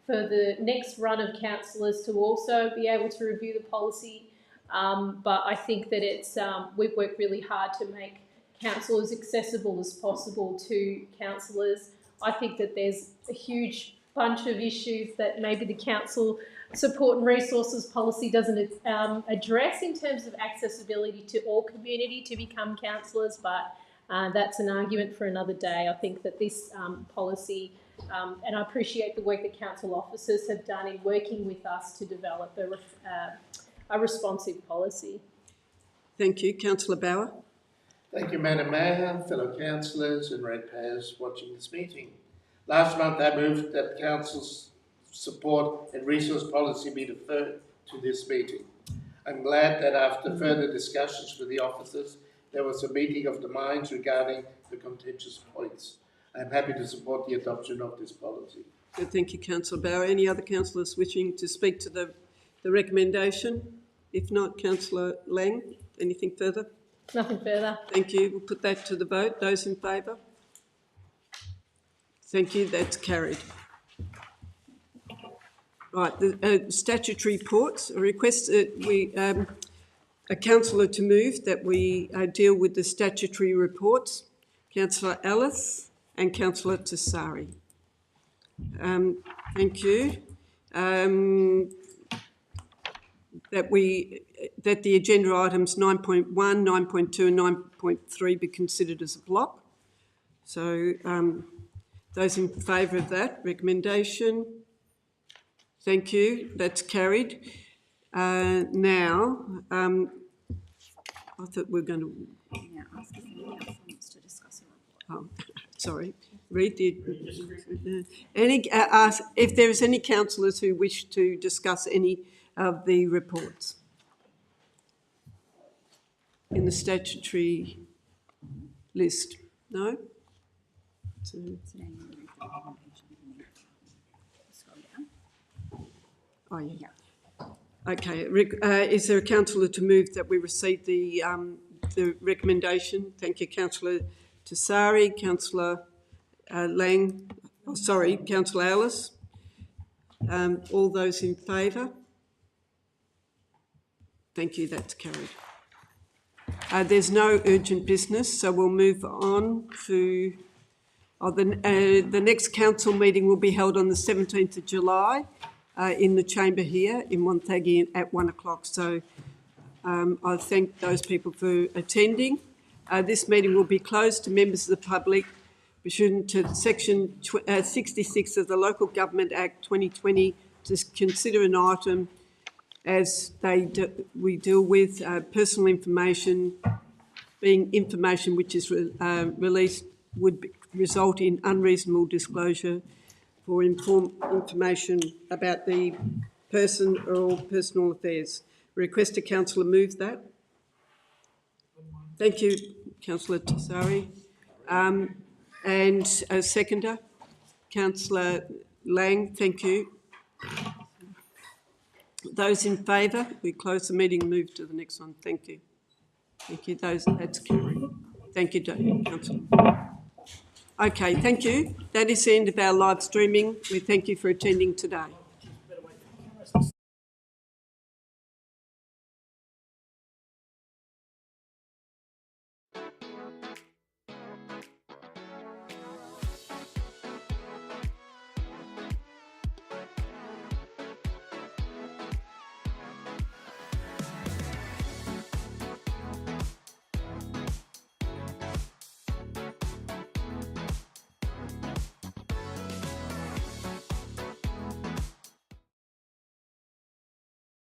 for the next run of councillors to also be able to review the policy. But I think that it's we've worked really hard to make council as accessible as possible to councillors. I think that there's a huge bunch of issues that maybe the council support and resources policy doesn't address in terms of accessibility to all community to become councillors, but that's an argument for another day. I think that this policy, and I appreciate the work that council officers have done in working with us to develop a responsive policy.
Thank you. Councillor Bauer.
Thank you, Madam Mayor, fellow councillors and ratepayers watching this meeting. Last month I moved that Council's support and resource policy be deferred to this meeting. I'm glad that after further discussions with the officers, there was a meeting of the minds regarding the contentious points. I'm happy to support the adoption of this policy.
Good, thank you, Councillor Bauer. Any other councillors wishing to speak to the recommendation? If not, Councillor Lang, anything further?
Nothing further.
Thank you. We'll put that to the vote. Those in favour? Thank you. That's carried. Right, the statutory reports. A request a councillor to move that we deal with the statutory reports. Councillor Ellis and Councillor Tessari. Thank you. That the agenda items 9.1, 9.2 and 9.3 be considered as a block. So those in favour of that recommendation? Thank you, that's carried. Now, I thought we were going to...
ask if anyone else wants to discuss a report.
Oh, sorry. Read the... if there is any councillors who wish to discuss any of the reports in the statutory list. No? So, oh, yeah. Okay. Is there a councillor to move that we receive the recommendation? Thank you, Councillor Tessari. Councillor Lang. Oh, sorry, Councillor Ellis. All those in favour? Thank you, that's carried. There's no urgent business, so we'll move on to... the next council meeting will be held on the 17th of July in the chamber here in Wonthaggi at 1 o'clock. So I thank those people for attending. This meeting will be closed to members of the public pursuant to Section 66 of the Local Government Act 2020 to consider an item as we deal with personal information, being information which is released would result in unreasonable disclosure for information about the person or personal affairs. Request a councillor move that. Thank you, Councillor Tessari. And a seconder, Councillor Lang, thank you. Those in favour, we close the meeting and move to the next one. Thank you. Thank you. That's carried. Thank you, Councillor. Okay, thank you. That is the end of our live streaming. We thank you for attending today.